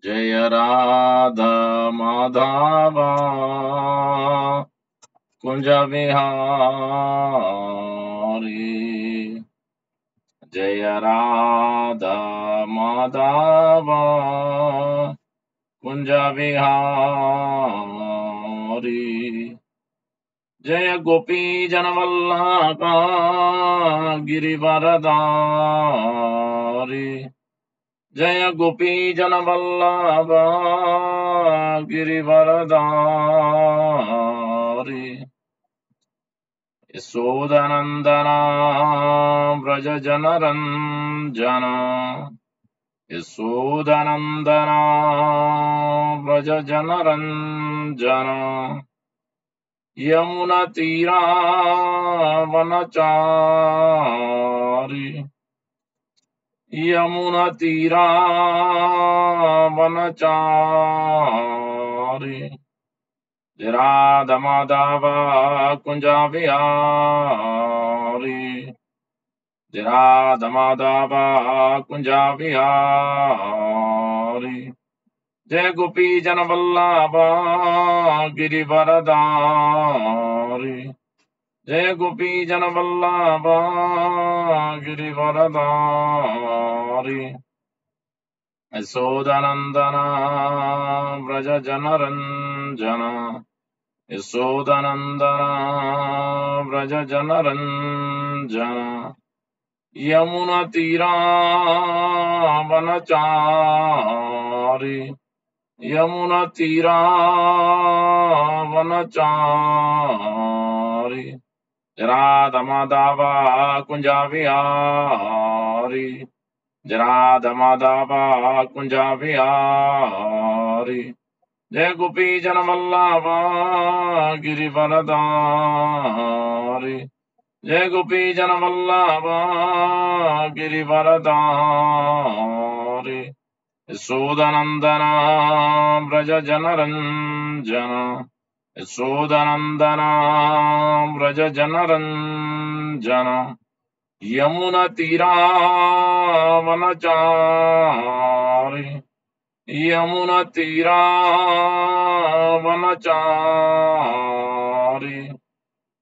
जय राधा माधव कुंज विहारी। जय राधा माधव कुंज विहारी। जय गोपी जनवल्लभा गिरिवरधारी। जय गोपी जनवल्लभा गिरिवरधारी। यशोदनन्दना व्रज जनरञ्जन। यशोदनन्दना व्रज जनरञ्जन। यमुनतीरावनचारि। यमुनतीरावनचारि। राधा माधव कुंज विहारी। राधा माधव कुंज विहारी। जय गोपी जनवल्लभा गिरिवरधारी। जय गोपी जनवल्लभा गिरिवरधारी। यशोदनन्दना व्रज जनरञ्जन। यशोदनन्दना व्रज जनरञ्जन। यमुनतीरावनचारि। यमुनतीरावनचारि। राधा माधव कुंज विहारी। राधा माधव कुंज विहारी। जय गोपी जनवल्लभा गिरिवरधारी। जय गोपी जनवल्लभा गिरिवरधारी। यशोदनन्दना व्रज जनरञ्जन। यशोदनन्दना व्रज जनरञ्जन। यमुनतीरावनचारि। यमुनतीरावनचारि।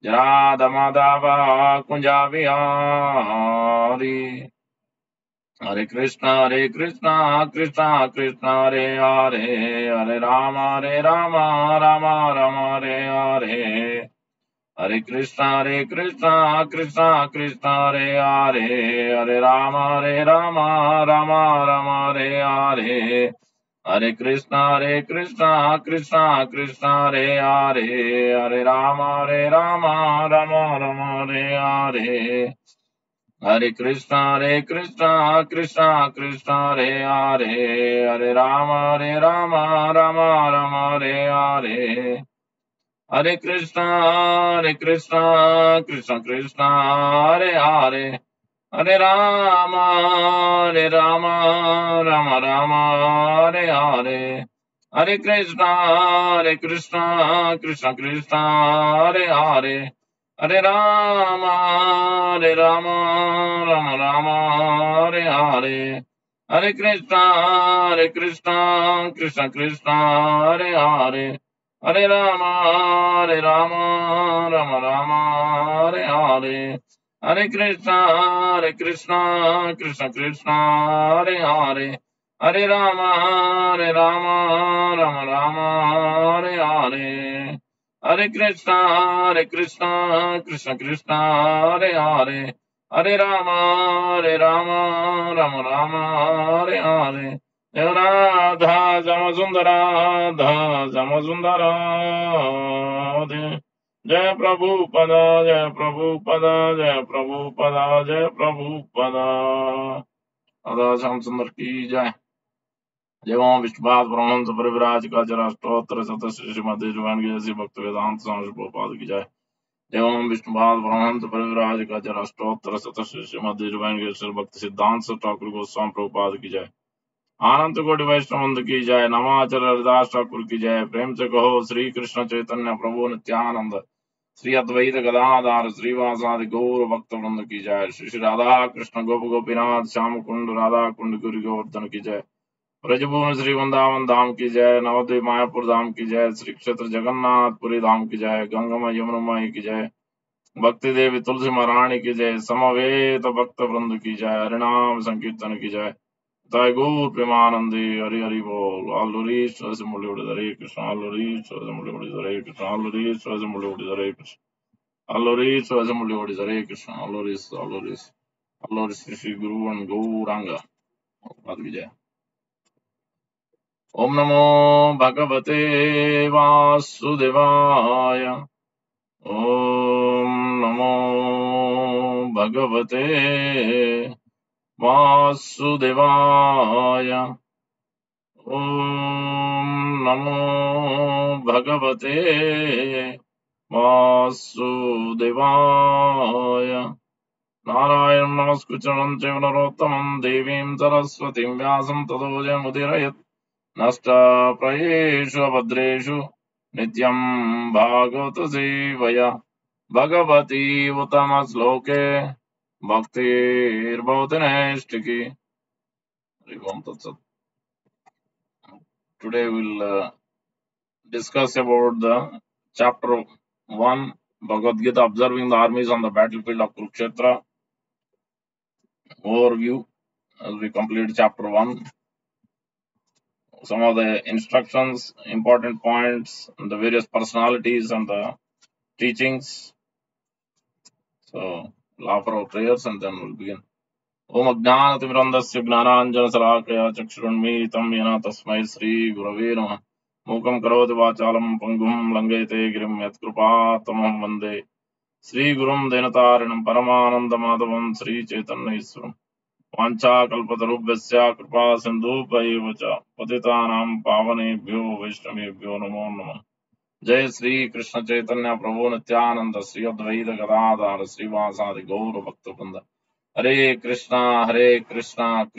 राधा माधव कुंज विहारी। हरे कृष्णा कृष्णा कृष्णा हरे हरे। हरे राम राम राम हरे हरे। हरे कृष्णा कृष्णा कृष्णा हरे हरे। हरे राम राम राम हरे हरे। हरे कृष्णा कृष्णा कृष्णा हरे हरे। हरे राम राम राम हरे हरे। हरे कृष्णा कृष्णा कृष्णा हरे हरे। हरे राम राम राम हरे हरे। हरे कृष्णा कृष्णा कृष्णा हरे हरे। हरे राम राम हरे हरे। हरे कृष्णा कृष्णा हरे हरे। हरे राम राम हरे हरे। हरे कृष्णा कृष्णा हरे हरे। हरे राम राम हरे हरे। हरे कृष्णा कृष्णा हरे हरे। हरे राम राम हरे हरे। हरे कृष्णा कृष्णा हरे हरे। हरे राम राम हरे हरे। जय राधा श्याम सुंदर राधा श्याम सुंदर राधे। जय प्रभु पदा जय प्रभु पदा जय प्रभु पदा जय प्रभु पदा। राधा श्याम सुंदर की जय। जय ओम विष्णुपाद ब्रह्मंस परिविराज का जरा स्त्रोत्र सतश्री श्रीमती जुबान की जैसी भक्त वेदांत स्वामी प्रभुपाद की जय। जय ओम विष्णुपाद ब्रह्मंस परिविराज का जरा स्त्रोत्र सतश्री श्रीमती जुबान की जैसी भक्त सिद्धांत ठाकुर गोस्वामी प्रभुपाद की जय। आनंद कोटि वैष्णव की जय। नमाचार्य हरिदास ठाकुर की जय। प्रेम से कहो श्री कृष्ण चैतन्य प्रभु नित्यानंद श्री अद्वैत गदाधर श्रीवासादि गौर भक्त वृंद की जय। श्री श्री राधा कृष्ण गोप गोपीनाथ श्याम कुंड राधा कुंड गिरि गोवर्धन की जय। ब्रजभूमि श्री वृंदावन धाम की जय, नवद्वीप मायापुर धाम की जय, श्री क्षेत्र जगन्नाथपुरी धाम की जय, गंगमय यमुनामय की जय, भक्ति देवी तुलसी महारानी की जय, समवेत भक्त वृंद की जय, हरिनाम संकीर्तन की जय, जय गौर प्रेमानंदी, हरि हरि बोल। Allurishwara Simuludi Hare Krishna, Allurishwara Simuludi Hare Krishna, Allurishwara Simuludi Hare Krishna, Allurishwara Simuludi Hare Krishna, Alluris Shri Guru and Gauranga. Bhagavad Gita. Om Namo Bhagavate Vasudevaya. Om Namo Bhagavate Vasudevaya. Om Namo Bhagavate Vasudevaya. Narayanam Namaskritanam Narottamam Devim Saraswatim Vyasam Tato Jayamudirayat Nasta Prayeshu Abhadreshu Nityam Bhagavata Sevaya Bhagavati Uttama Sloke Bhaktir Bhavati Naistiki. Today we'll discuss about the chapter 1 Bhagavad Gita, observing the armies on the battlefield of Kurukshetra. Overview as we complete chapter 1. Some of the instructions, important points, and the various personalities and the teachings. So we'll offer our prayers and then we'll begin. Om Ajnanatimirandasya Gnananjana Salakaya Chakshurunmilitam Yena Tasmai Sri Gurave Namah. Mukam Karoti Vachalam Pangum Langete Girim Yatkrupatamam Vande Sri Gurum Denatarinam Paramananda Madhavam Sri Chaitanya Iswaram. Vancha Kalpatarubhasya Kripa Sindhupaiva cha Patitanam Pavanebhyo Vaishnavebhyo Namo Namah. Jai Sri Krishna Chaitanya Prabhu Nityananda Sri Advaita Gadadhara Srivasadi Gaura Bhakta Hare Krishna, Krishna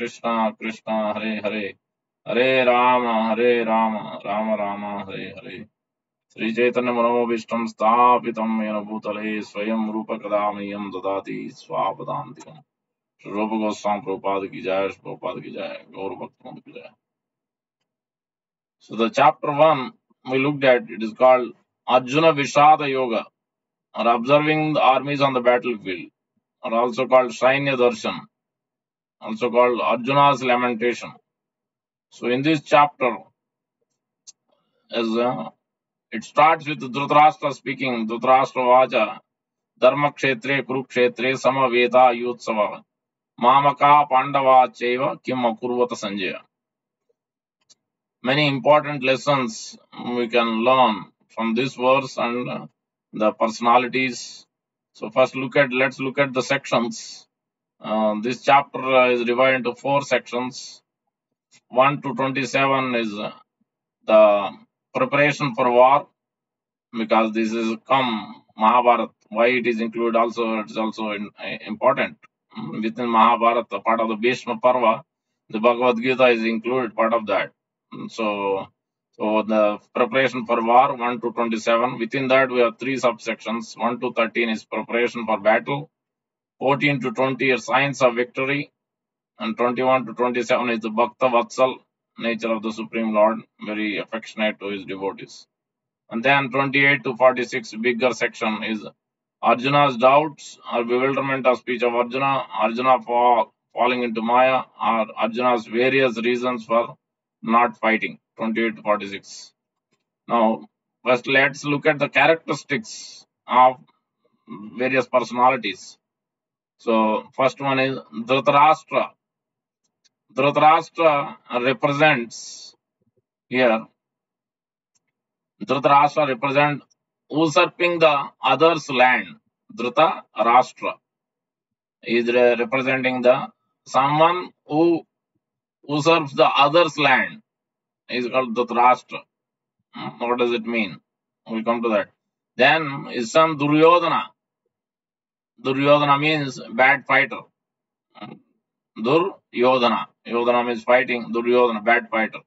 Krishna, Hare Hare, Hare Rama, Rama Rama, Hare Hare. Sri Chaitanya Manobhishtam Sthapitam Yena Bhutale Swayam Rupa Kadamiyam Dadati Swapadantikam. Shri Rupa Goswami Prabhupada ki jai, Prabhupada ki jai, Gaur Bhaktivinoda ki jai. So the chapter 1 we looked at, it is called Arjuna Vishada Yoga, or observing the armies on the battlefield, or also called Sainya Darshan, also called Arjuna's lamentation. So in this chapter, as it starts with Dhritarashtra speaking, Dhritarashtra Vacha, Dharma Kshetre Kurukshetre Samaveta Yutsava, Mamaka Pandava Cheva Kim Akurvata Sanjaya. Many important lessons we can learn from this verse and the personalities. So first let's look at the sections. This chapter is divided into 4 sections. 1 to 27 is the preparation for war, because this is come Mahabharata. Why it is included also, it is also important. Within Mahabharata, part of the Bhishma Parva, the Bhagavad Gita is included, part of that. So the preparation for war, 1 to 27. Within that, we have 3 subsections. 1 to 13 is preparation for battle. 14 to 20 is signs of victory. And 21 to 27 is the Bhakta Vatsal, nature of the Supreme Lord, very affectionate to his devotees. And then 28 to 46, bigger section, is Arjuna's doubts or bewilderment of speech of Arjuna, Arjuna falling into Maya, or Arjuna's various reasons for not fighting, 28 to 46. Now, first let's look at the characteristics of various personalities. So, first one is Dhritarashtra. Dhritarashtra represents here, Dhritarashtra represents usurping the other's land. Dhritarashtra is representing the someone who usurps the other's land. Is called Dhritarashtra. What does it mean? We'll come to that. Then his son Duryodhana. Duryodhana means bad fighter. Duryodhana. Yodhana means fighting. Duryodhana, bad fighter.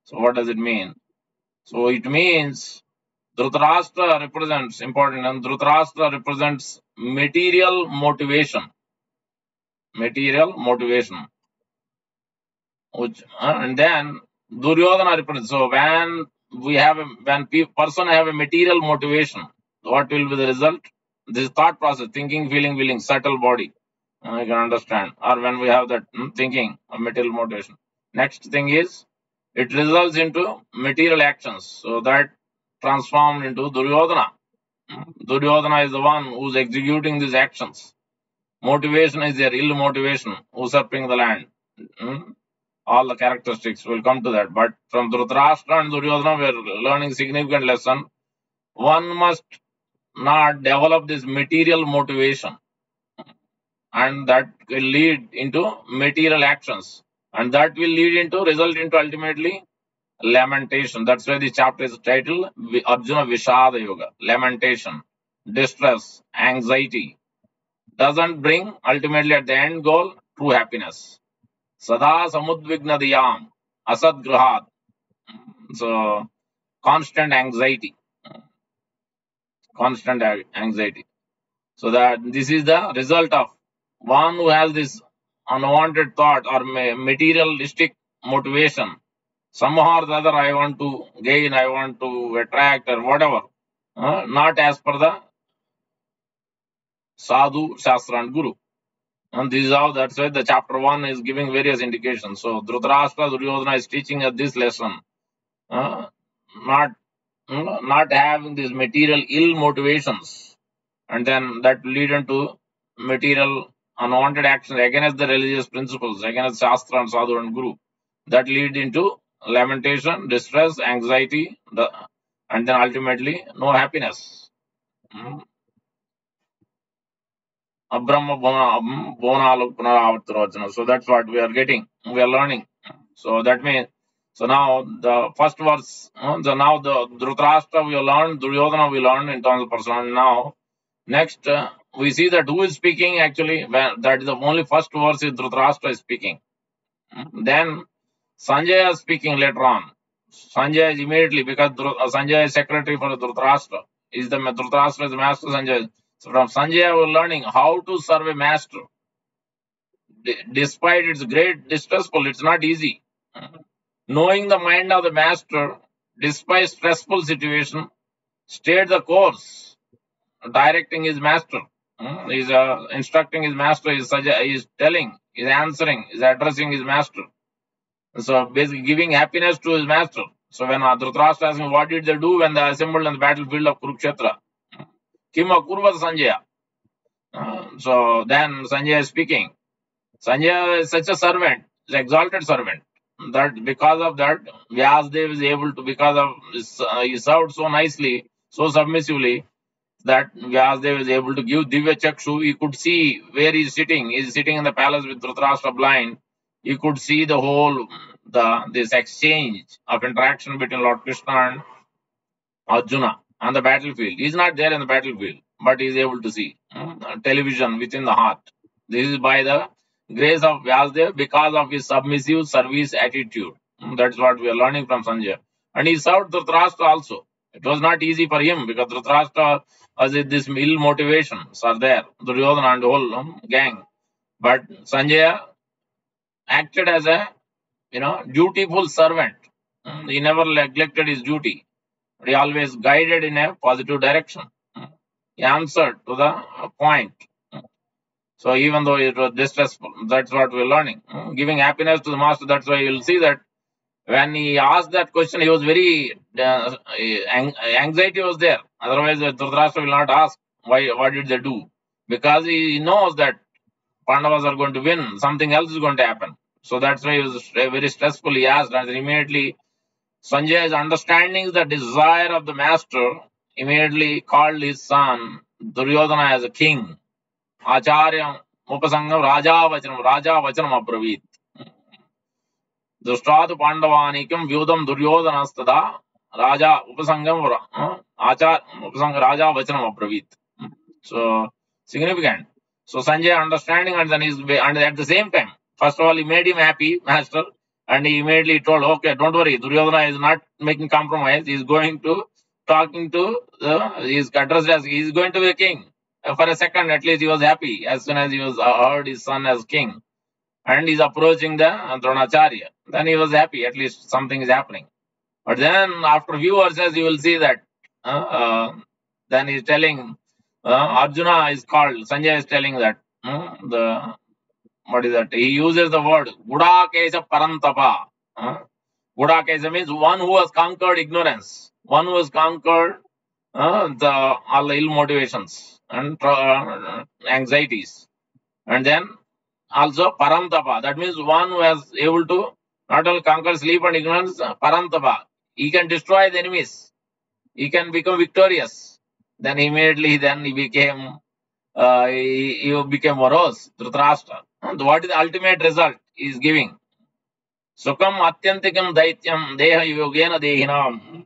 So what does it mean? So it means Dhritarashtra represents, important, and Dhritarashtra represents material motivation. Material motivation. And then Duryodhana represents. So when person have a material motivation, what will be the result? This thought process, thinking, feeling, willing, subtle body. You can understand. Or when we have that thinking, material motivation. Next thing is, it results into material actions. So that transformed into Duryodhana. Duryodhana is the one who's executing these actions. Motivation is their ill motivation, usurping the land. All the characteristics will come to that. But from Dhritarashtra and Duryodhana, we are learning significant lesson. One must not develop this material motivation, and that will lead into material actions, and that will lead into result into ultimately lamentation. That's why the chapter is titled Arjuna Vishada Yoga. Lamentation, distress, anxiety doesn't bring ultimately at the end goal true happiness. Sada samudvignadiyam asadgruhat. So constant anxiety, constant anxiety. So that this is the result of one who has this unwanted thought or materialistic motivation. Somehow or the other, I want to gain, I want to attract, or whatever. Not as per the sadhu, shastra, and guru. And this is how, that's why the chapter 1 is giving various indications. So Dhritarashtra Duryodhana is teaching us this lesson. Not not having these material ill motivations, and then that lead into material unwanted actions against the religious principles, against Shastra and Sadhu and Guru. That lead into lamentation, distress, anxiety, and then ultimately no happiness. Abrahma Bonaluk Punaravartarvachana. So that's what we are getting. We are learning. So that means, so now the first verse, now the Dhritarashtra we learned, Duryodhana we learned in terms of personality. Now, next we see that who is speaking actually, that is the only first verse is Dhritarashtra is speaking. Then Sanjaya is speaking later on. Sanjaya is immediately, because Sanjaya is secretary for Dhritarashtra. Dhritarashtra is the master Sanjaya. So from Sanjaya we're learning how to serve a master. Despite it's great distressful, it's not easy. Knowing the mind of the master, despite stressful situation, stayed the course, directing his master. He's instructing his master, he's telling, he's answering, he's addressing his master. So basically giving happiness to his master. So when Dhritarashtra asked him, what did they do when they assembled on the battlefield of Kurukshetra? Kim akurvat Sanjaya. So then Sanjaya is speaking. Sanjaya is such a servant, an exalted servant, that because of that, Vyasdev is able to, because of he served so nicely, so submissively, that Vyasdev is able to give Divya Chakshu. He could see where he is sitting. He is sitting in the palace with Dhritarashtra blind. He could see the whole, this exchange of interaction between Lord Krishna and Arjuna on the battlefield. He is not there in the battlefield, but he is able to see television within the heart. This is by the grace of Vyasdev, because of his submissive service attitude. That's what we are learning from Sanjay. And he served Dhritarashtra also. It was not easy for him, because Dhritarashtra has this ill motivations are there, Duryodhana and the whole gang. But Sanjay acted as a dutiful servant. He never neglected his duty. He always guided in a positive direction. He answered to the point. So even though it was distressful, that's what we're learning. Giving happiness to the master. That's why you'll see that when he asked that question, he was very anxiety was there. Otherwise, Dhritarashtra will not ask why. What did they do? Because he knows that Pandavas are going to win. Something else is going to happen. So that's why he was very stressful. He asked, and immediately Sanjay is understanding the desire of the master. Immediately called his son Duryodhana as a king. Acharya Upasangam Raja Vachanam Abravit. Dushtatu Pandavanikam Vyudam Duryodhanastada Raja Upasangam Achar Upasanga Raja Vachanam Abravit. So significant. So Sanjay understanding, and then and at the same time, first of all, he made him happy, master, and he immediately told, okay, don't worry, Duryodhana is not making compromise. He's going to talking to he's addressed as he's going to be a king. For a second, at least he was happy as soon as he was heard his son as king, and he's approaching the Dronacharya. Then he was happy, at least something is happening. But then after a few verses, you will see that then he's telling Arjuna is called, Sanjay is telling that the what is that? He uses the word Gudakesa Parantapa. Gudakesa means one who has conquered ignorance, one who has conquered all the ill motivations and anxieties. And then also Parantapa, that means one who has able to not only conquer sleep and ignorance, Parantapa. He can destroy the enemies. He can become victorious. Then immediately, then he became he became morose, Dhritarashtra. And what is the ultimate result he is giving? Sukam atyantikam daityam deha yogena dehinam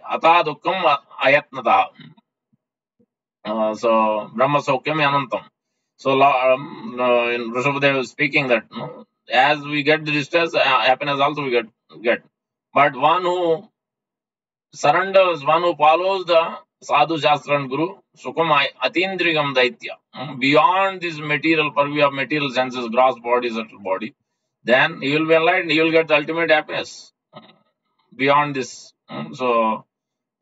ata dukkam ayatnata. So Brahma Saukyam Anantam. So in Rishabhadev is speaking that as we get the distress, happiness also we get. But one who surrenders, one who follows the Sadhu Shastra and Guru, Sukham Atindrigam Daitya, beyond this material purview of material senses, gross body, subtle body, then he will be enlightened, he will get the ultimate happiness beyond this. So,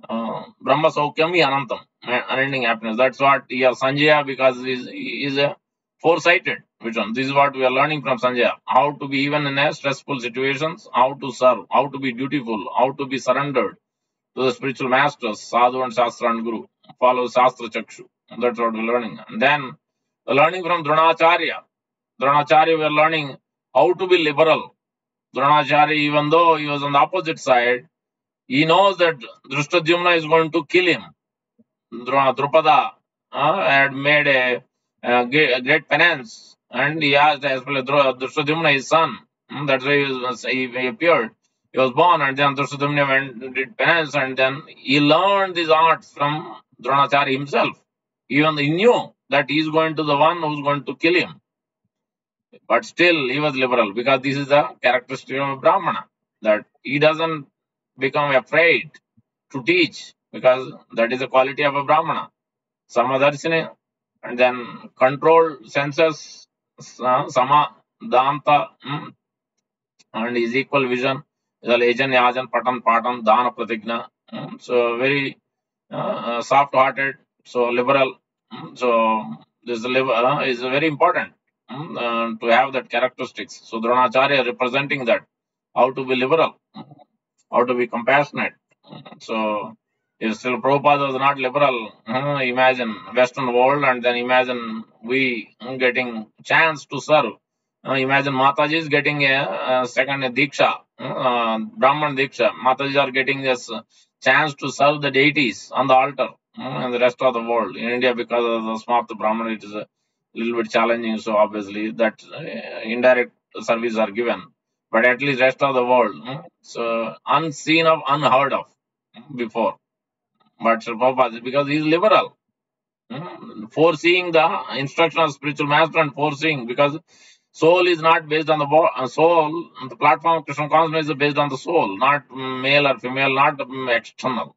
Brahma Saukyam Anantam, unending happiness. That's what he has Sanjaya, because he is a foresighted. Which one? This is what we are learning from Sanjaya. How to be even in a stressful situations, how to serve, how to be dutiful, how to be surrendered to the spiritual masters, Sadhu and Shastra and Guru. Follow Shastra Chakshu. That's what we're learning. And then we're learning from Dronacharya. Dronacharya, we are learning how to be liberal. Dronacharya, even though he was on the opposite side, he knows that Drishtadyumna is going to kill him. Drupada had made a great penance, and he asked, as well as Drishtadyumna, his son. That's why he appeared. He was born, and then Drishtadyumna went did penance, and then he learned these arts from Dronacharya himself. Even he knew that he is going to the one who is going to kill him. But still, he was liberal, because this is the characteristic of a Brahmana, that he doesn't become afraid to teach, because that is the quality of a Brahmana. Samadarsine, and then control senses, Sama, Danta, and his equal vision. Lejan, Yajan, Patan, Patan, Dana, Pratigna. So very soft-hearted, so liberal. So this is very important to have that characteristics. So Dronacharya representing that, how to be liberal, how to be compassionate. So if still Prabhupada was not liberal, imagine Western world, and then imagine we getting chance to serve. Imagine Mataji is getting a second Diksha, Brahman Diksha. Mataji are getting this chance to serve the deities on the altar and the rest of the world. In India, because of the Smartha Brahman, it is a little bit challenging. So obviously that indirect service are given. But at least rest of the world, so unseen of, unheard of before. But Prabhupada, because he is liberal, foreseeing the instruction of spiritual master and foreseeing, because soul is not based on the soul. The platform of Krishna consciousness is based on the soul, not male or female, not external.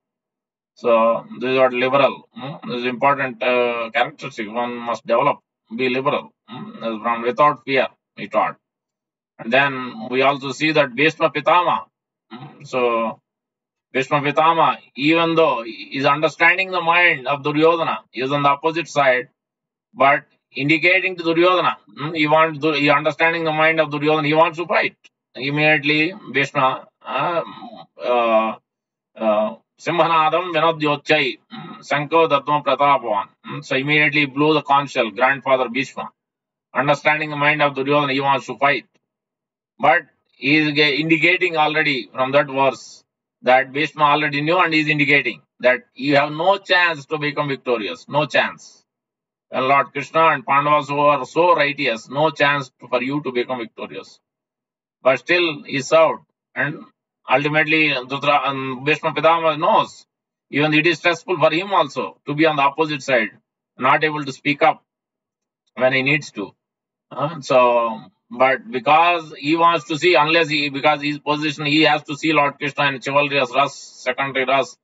So this is what liberal. This is important characteristic one must develop. Be liberal, from without fear. He taught. And then we also see that Bhishma Pitama. So Bhishma Pitama, even though he is understanding the mind of Duryodhana, he is on the opposite side, but indicating to Duryodhana, he understanding the mind of Duryodhana, he wants to fight. Immediately, Bhishma, Simhanadam Vinodyochai, Sanko Dattva Pratapavan. So immediately blew the conch shell, grandfather Bhishma. Understanding the mind of Duryodhana, he wants to fight. But he is indicating already from that verse that Bhishma already knew, and he is indicating that you have no chance to become victorious. No chance. And Lord Krishna and Pandavas who are so righteous, no chance for you to become victorious. But still he served, and ultimately Bhishma Pitama knows, even it is stressful for him also to be on the opposite side, not able to speak up when he needs to. But because he wants to see, because his position, he has to see Lord Krishna in chivalry as secondary ras.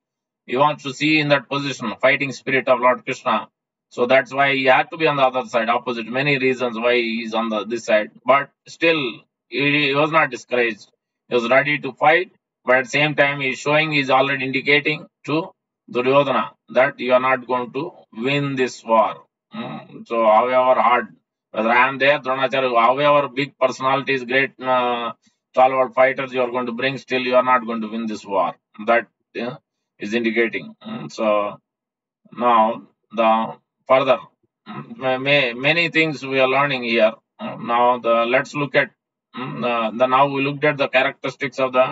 He wants to see in that position, fighting spirit of Lord Krishna. So that's why he had to be on the other side, opposite. Many reasons why he's on this side, but still he was not discouraged. He was ready to fight, but at the same time, he's showing, he's already indicating to Duryodhana that you are not going to win this war. So, however hard, whether I am there, Dronacharya, however big personalities, great stalwart fighters you are going to bring, still you are not going to win this war. That is indicating. So now the further many things we are learning here. Now let's look at now we looked at the characteristics of the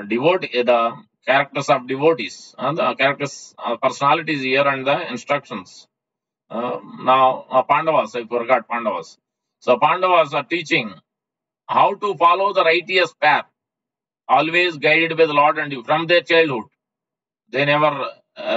devotee, the characters of devotees, the characters, personalities here, and the instructions. Now Pandavas, I forgot Pandavas. So Pandavas are teaching how to follow the righteous path, always guided by the Lord and you from their childhood. They never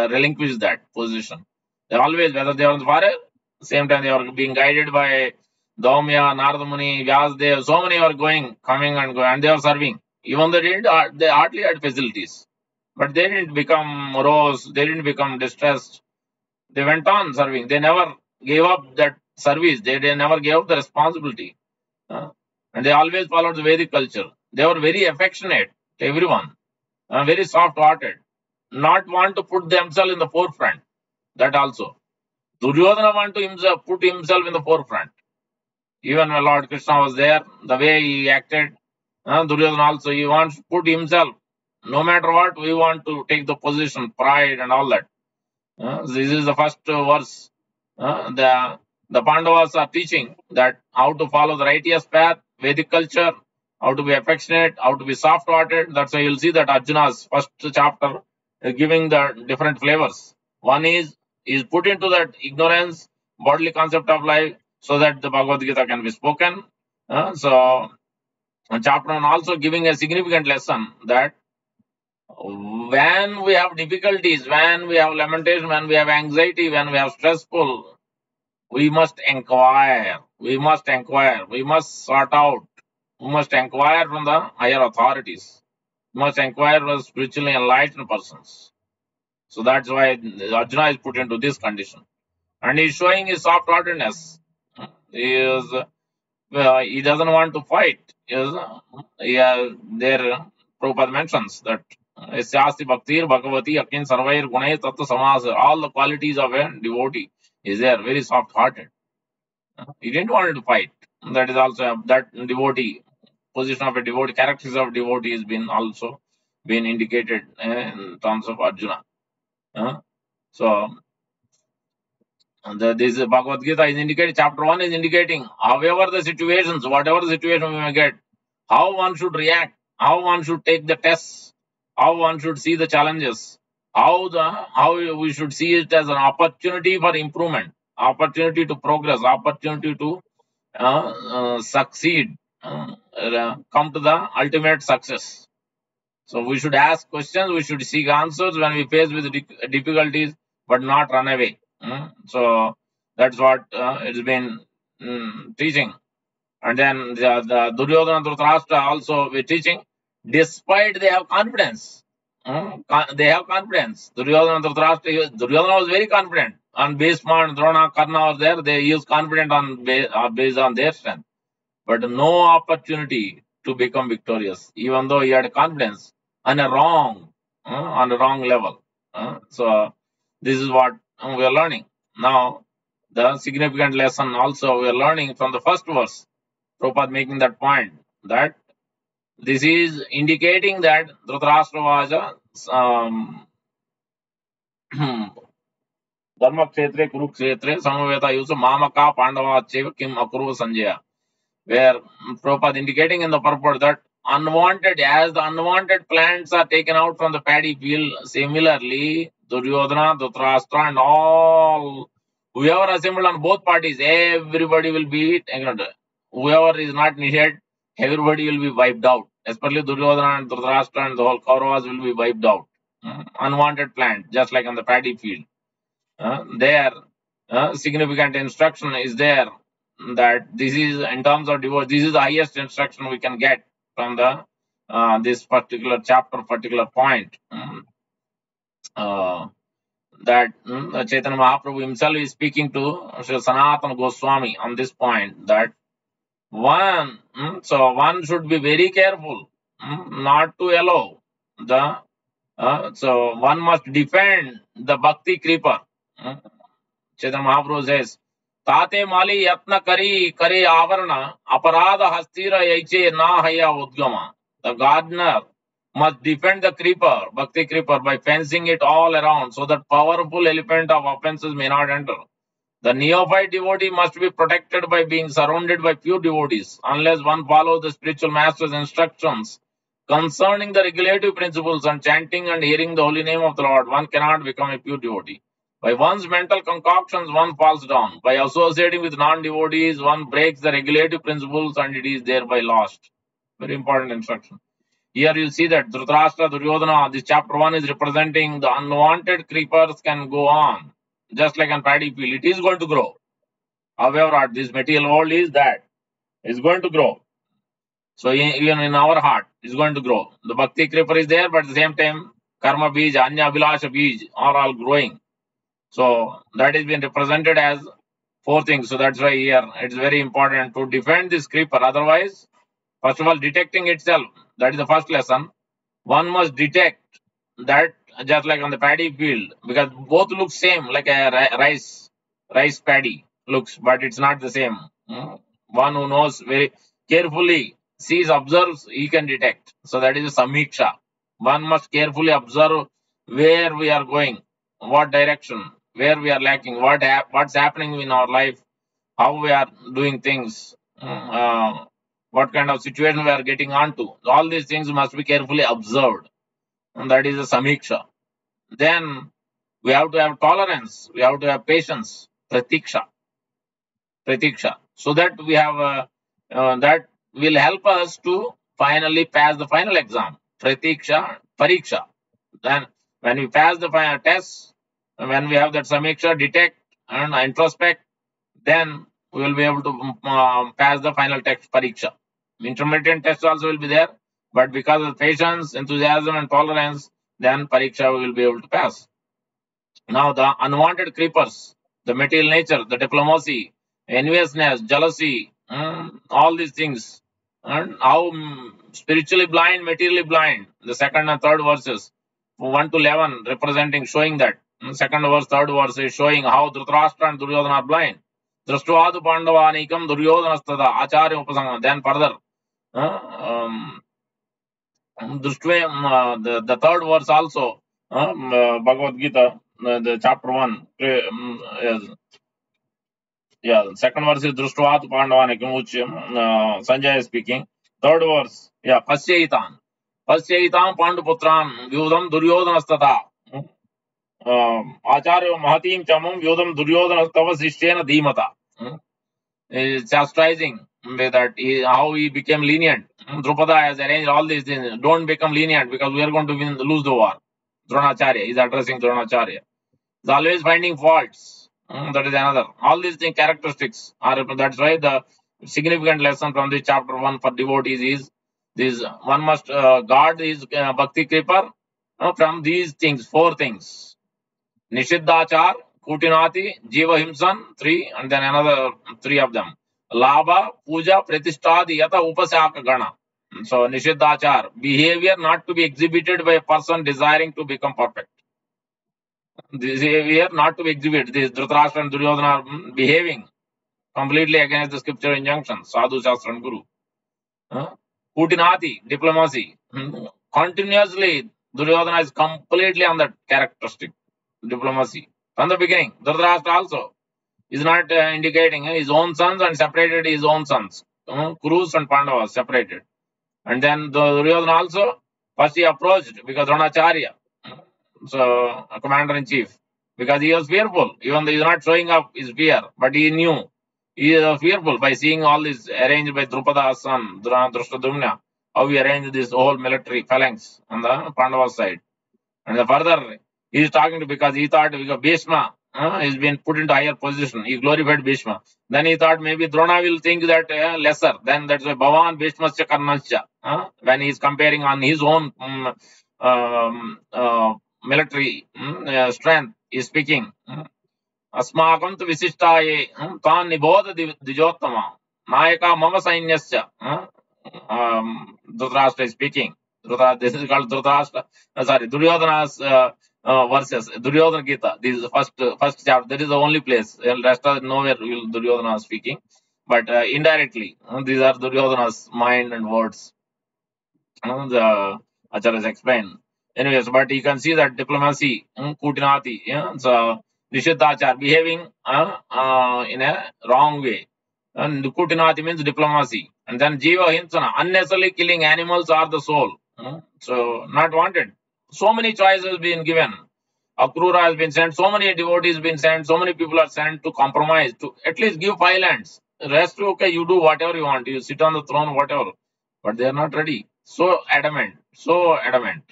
relinquish that position. They always, whether they are on the forest, same time they are being guided by Daumya, Narada Muni, Vyasdev, so many are going, coming and going, and they are serving. Even they didn't, they hardly had facilities. But they didn't become morose, they didn't become distressed. They went on serving. They never gave up that service. They never gave up the responsibility. Uh, and they always followed the Vedic culture. They were very affectionate to everyone, very soft-hearted, not want to put themselves in the forefront. That also. Duryodhana want to put himself in the forefront. Even when Lord Krishna was there, the way he acted, Duryodhana also, he wants to put himself. No matter what, we want to take the position, pride and all that. This is the first verse. The Pandavas are teaching that how to follow the righteous path, Vedic culture, how to be affectionate, how to be soft-hearted. That's why you'll see that Arjuna's first chapter is giving the different flavors. One is put into that ignorance, bodily concept of life, so that the Bhagavad Gita can be spoken. So, chapter 1 also giving a significant lesson that when we have difficulties, when we have lamentation, when we have anxiety, when we have stressful, we must inquire. We must inquire. We must sort out. We must inquire from the higher authorities. We must inquire from spiritually enlightened persons. So that's why Arjuna is put into this condition. And he's showing his soft-heartedness. He is he doesn't want to fight. There Prabhupada mentions that Yasya Bhaktir Bhagavati Akin Sarvair Gunay Tattva Samas, all the qualities of a devotee is there, very soft hearted. He didn't want to fight. That is also that devotee, position of a devotee, characters of devotee has been also been indicated in terms of Arjuna. So this Bhagavad Gita is indicating, chapter 1 is indicating, however the situations, whatever the situation we may get, how one should react, how one should take the tests, how one should see the challenges, how we should see it as an opportunity for improvement, opportunity to progress, opportunity to succeed, come to the ultimate success. So we should ask questions, we should seek answers when we face with difficulties, but not run away. So that's what it's been teaching. And then the Duryodhana Dhritarashtra also be teaching, despite they have confidence. They have confidence. Duryodhana Dhritarashtra, Duryodhana was very confident. On Bhishma and Drona, Karna was there. They used confident on based on their strength. But no opportunity to become victorious, even though he had confidence on a wrong level. So this is what we are learning. Now, the significant lesson also we are learning from the first verse. Prabhupada making that point that this is indicating that Dhritarashtra was a Dharma Kshetre, Kurukshetre, Samaveta Yusa, Mamaka, Pandava, Cheva, Kim, Akuru, Sanjaya, where Prabhupada indicating in the purport that as the unwanted plants are taken out from the paddy field, similarly, Duryodhana, Dhritarashtra, and all, whoever assembled on both parties, everybody will be taken. Whoever is not needed, everybody will be wiped out. Especially Duryodhana and Dhritarashtra and the whole Kauravas will be wiped out. Unwanted plant, just like on the paddy field. There, significant instruction is there that this is in terms of divorce. This is the highest instruction we can get from the this particular chapter, particular point. that Chaitanya Mahaprabhu himself is speaking to Sri Sanatana Goswami on this point, that one should be very careful not to allow the so one must defend the bhakti creeper. Chaitanya Mahaprabhu says, Tate mali yatna kari kare avarna aparadha hastira yaiche na haya udgama. The gardener must defend the creeper, bhakti creeper, by fencing it all around so that powerful elephant of offenses may not enter. The neophyte devotee must be protected by being surrounded by pure devotees. Unless one follows the spiritual master's instructions concerning the regulative principles and chanting and hearing the holy name of the Lord, one cannot become a pure devotee. By one's mental concoctions, one falls down. By associating with non-devotees, one breaks the regulative principles and it is thereby lost. Very important instruction. Here you see that Dhritarashtra, Duryodhana, this chapter 1 is representing the unwanted creepers can go on. Just like an paddy field, it is going to grow. However, this material world is that it's going to grow. So even in our heart, it's going to grow. The bhakti creeper is there, but at the same time, karma bij, anya abhilasha bij are all growing. So that is being represented as 4 things. So that's why here it's very important to defend this creeper. Otherwise, first of all, detecting itself, that is the first lesson. One must detect that, just like on the paddy field, because both look same, like a rice paddy looks, but it's not the same. One who knows very carefully, sees, observes, he can detect. So that is a samiksha. One must carefully observe where we are going, what direction, where we are lacking, what's happening in our life, how we are doing things, what kind of situation we are getting onto. All these things must be carefully observed. And that is a samiksha. Then we have to have tolerance, we have to have patience, pratiksha, so that we have that will help us to finally pass the final exam. Pratiksha, pariksha. Then when we pass the final test, when we have that samiksha, detect and introspect, then we will be able to pass the final test pariksha. Intermediate test also will be there, but because of patience, enthusiasm, and tolerance, then pariksha we will be able to pass. Now the unwanted creepers, the material nature, the diplomacy, enviousness, jealousy, all these things, and how spiritually blind, materially blind. The second and third verses, 1 to 11, representing, showing that. Second verse, third verse is showing how Dhritarashtra and Duryodhana are blind. Drashtvadu Pandavanikam Duryodhanastada Acharya Upasanga. Then further, the third verse also, Bhagavad Gita, the chapter 1, second verse is Drushtvat Pandavanikam, which Sanjay is speaking. Third verse, Pasyaitan Panduputram, Vyudam Duryodhanastata. Acharya Mahatim Chamam Vyudam Duryodhanastava Sishtena Dhimata. Chastising that how he became lenient. Drupada has arranged all these things. Don't become lenient because we are going to lose the war. Dronacharya is addressing Dronacharya. He's always finding faults. That is another. All these things, characteristics are. That's why the significant lesson from this chapter 1 for devotees is this: one must guard his bhakti creeper from these things, 4 things: Nishiddachar, Kutinati, Jiva Himsan, 3, and then another 3 of them. Labha, Puja, Pratishtadi, Yata, Upasaka Gana. So, Nishiddachar, behavior not to be exhibited by a person desiring to become perfect. This behavior not to be exhibited. This Dhritarashtra and Duryodhana are behaving completely against the scripture injunctions, Sadhu, Shastra, and Guru. Kutinati, diplomacy. Continuously, Duryodhana is completely on that characteristic. Diplomacy from the beginning. Dhritarashtra also is not indicating his own sons and separated his own sons. Kurus and Pandavas separated. And then the Duryodhana also, first he approached because Dronacharya, so commander in chief, because he was fearful. Even though he is not showing up his fear, but he knew he is fearful by seeing all this arranged by Drupada's son, Drushtadumna, how he arranged this whole military phalanx on the Pandava side. And the further, he is talking to, because he thought because Bhishma is been put into higher position. He glorified Bhishma. Then he thought maybe Drona will think that lesser. Then that's why Bhavan Bhishmasya Karnasya. When he is comparing on his own military strength, is speaking. अस्माकं तु विशिष्टाये तान् निबोध द्विजोत्तम नायका मम सैन्यस्य. Dhritarashtra is speaking. This is called Dhritarashtra. Sorry, Duryodhana's verses. Duryodhana Gita. This is the first chapter. That is the only place. The rest of nowhere will Duryodhana speaking. But indirectly, these are Duryodhana's mind and words. The Acharyas explain. Anyways, but you can see that diplomacy, Kutinati, so Nishiddhachar behaving in a wrong way. And Kutinati means diplomacy. And then Jiva Hinsana, unnecessarily killing animals are the soul. So, not wanted. So many choices been given. Akrura has been sent, so many devotees been sent, so many people are sent to compromise, to at least give 5 lands. Rest, okay, you do whatever you want, you sit on the throne, whatever. But they are not ready. So adamant, so adamant.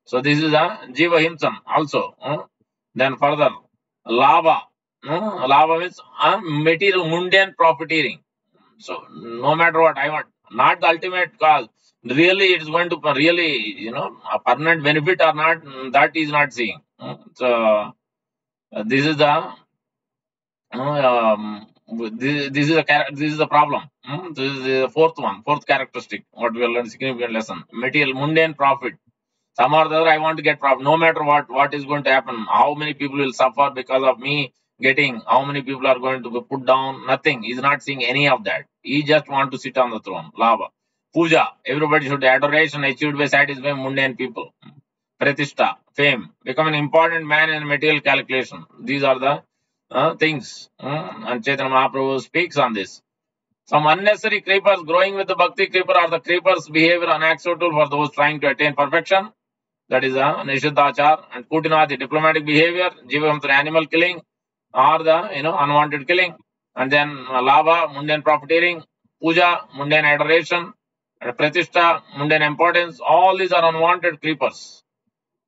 So this is a Jiva Himsan also. Then further, Lava. Lava means material, mundane profiteering. So no matter what I want, not the ultimate cause. Really, it is going to really, a permanent benefit or not, that is not seeing. So this is the this is the problem. This is the fourth characteristic. What we will learn, significant lesson. Material, mundane profit. Some or the other, I want to get profit. No matter what is going to happen, how many people will suffer because of me getting, how many people are going to be put down, nothing. He's not seeing any of that. He just want to sit on the throne. Lava. Puja. Everybody should adoration achieved by satisfying mundane people. Pratishta. Fame. Become an important man in material calculation. These are the things. And Chaitanya Mahaprabhu speaks on this. Some unnecessary creepers growing with the bhakti creeper are the creepers' behavior unacceptable for those trying to attain perfection. That is Nishiddhachar and Kutinati, diplomatic behavior, Jivamtra, animal killing, or the unwanted killing. And then Lava, mundane profiteering, Puja, mundane adoration, and Pratishta, mundane importance. All these are unwanted creepers.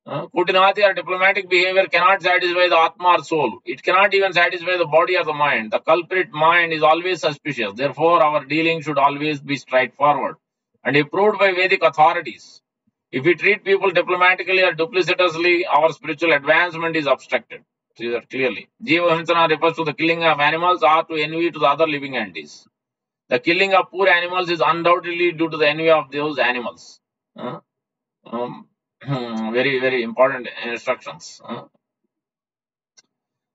Kutinati or diplomatic behavior cannot satisfy the Atma or soul. It cannot even satisfy the body or the mind. The culprit mind is always suspicious. Therefore, our dealing should always be straightforward and approved by Vedic authorities. If we treat people diplomatically or duplicitously, our spiritual advancement is obstructed. See that clearly. Jiva Himsana refers to the killing of animals or to envy to the other living entities. The killing of poor animals is undoubtedly due to the envy of those animals. Very, very important instructions.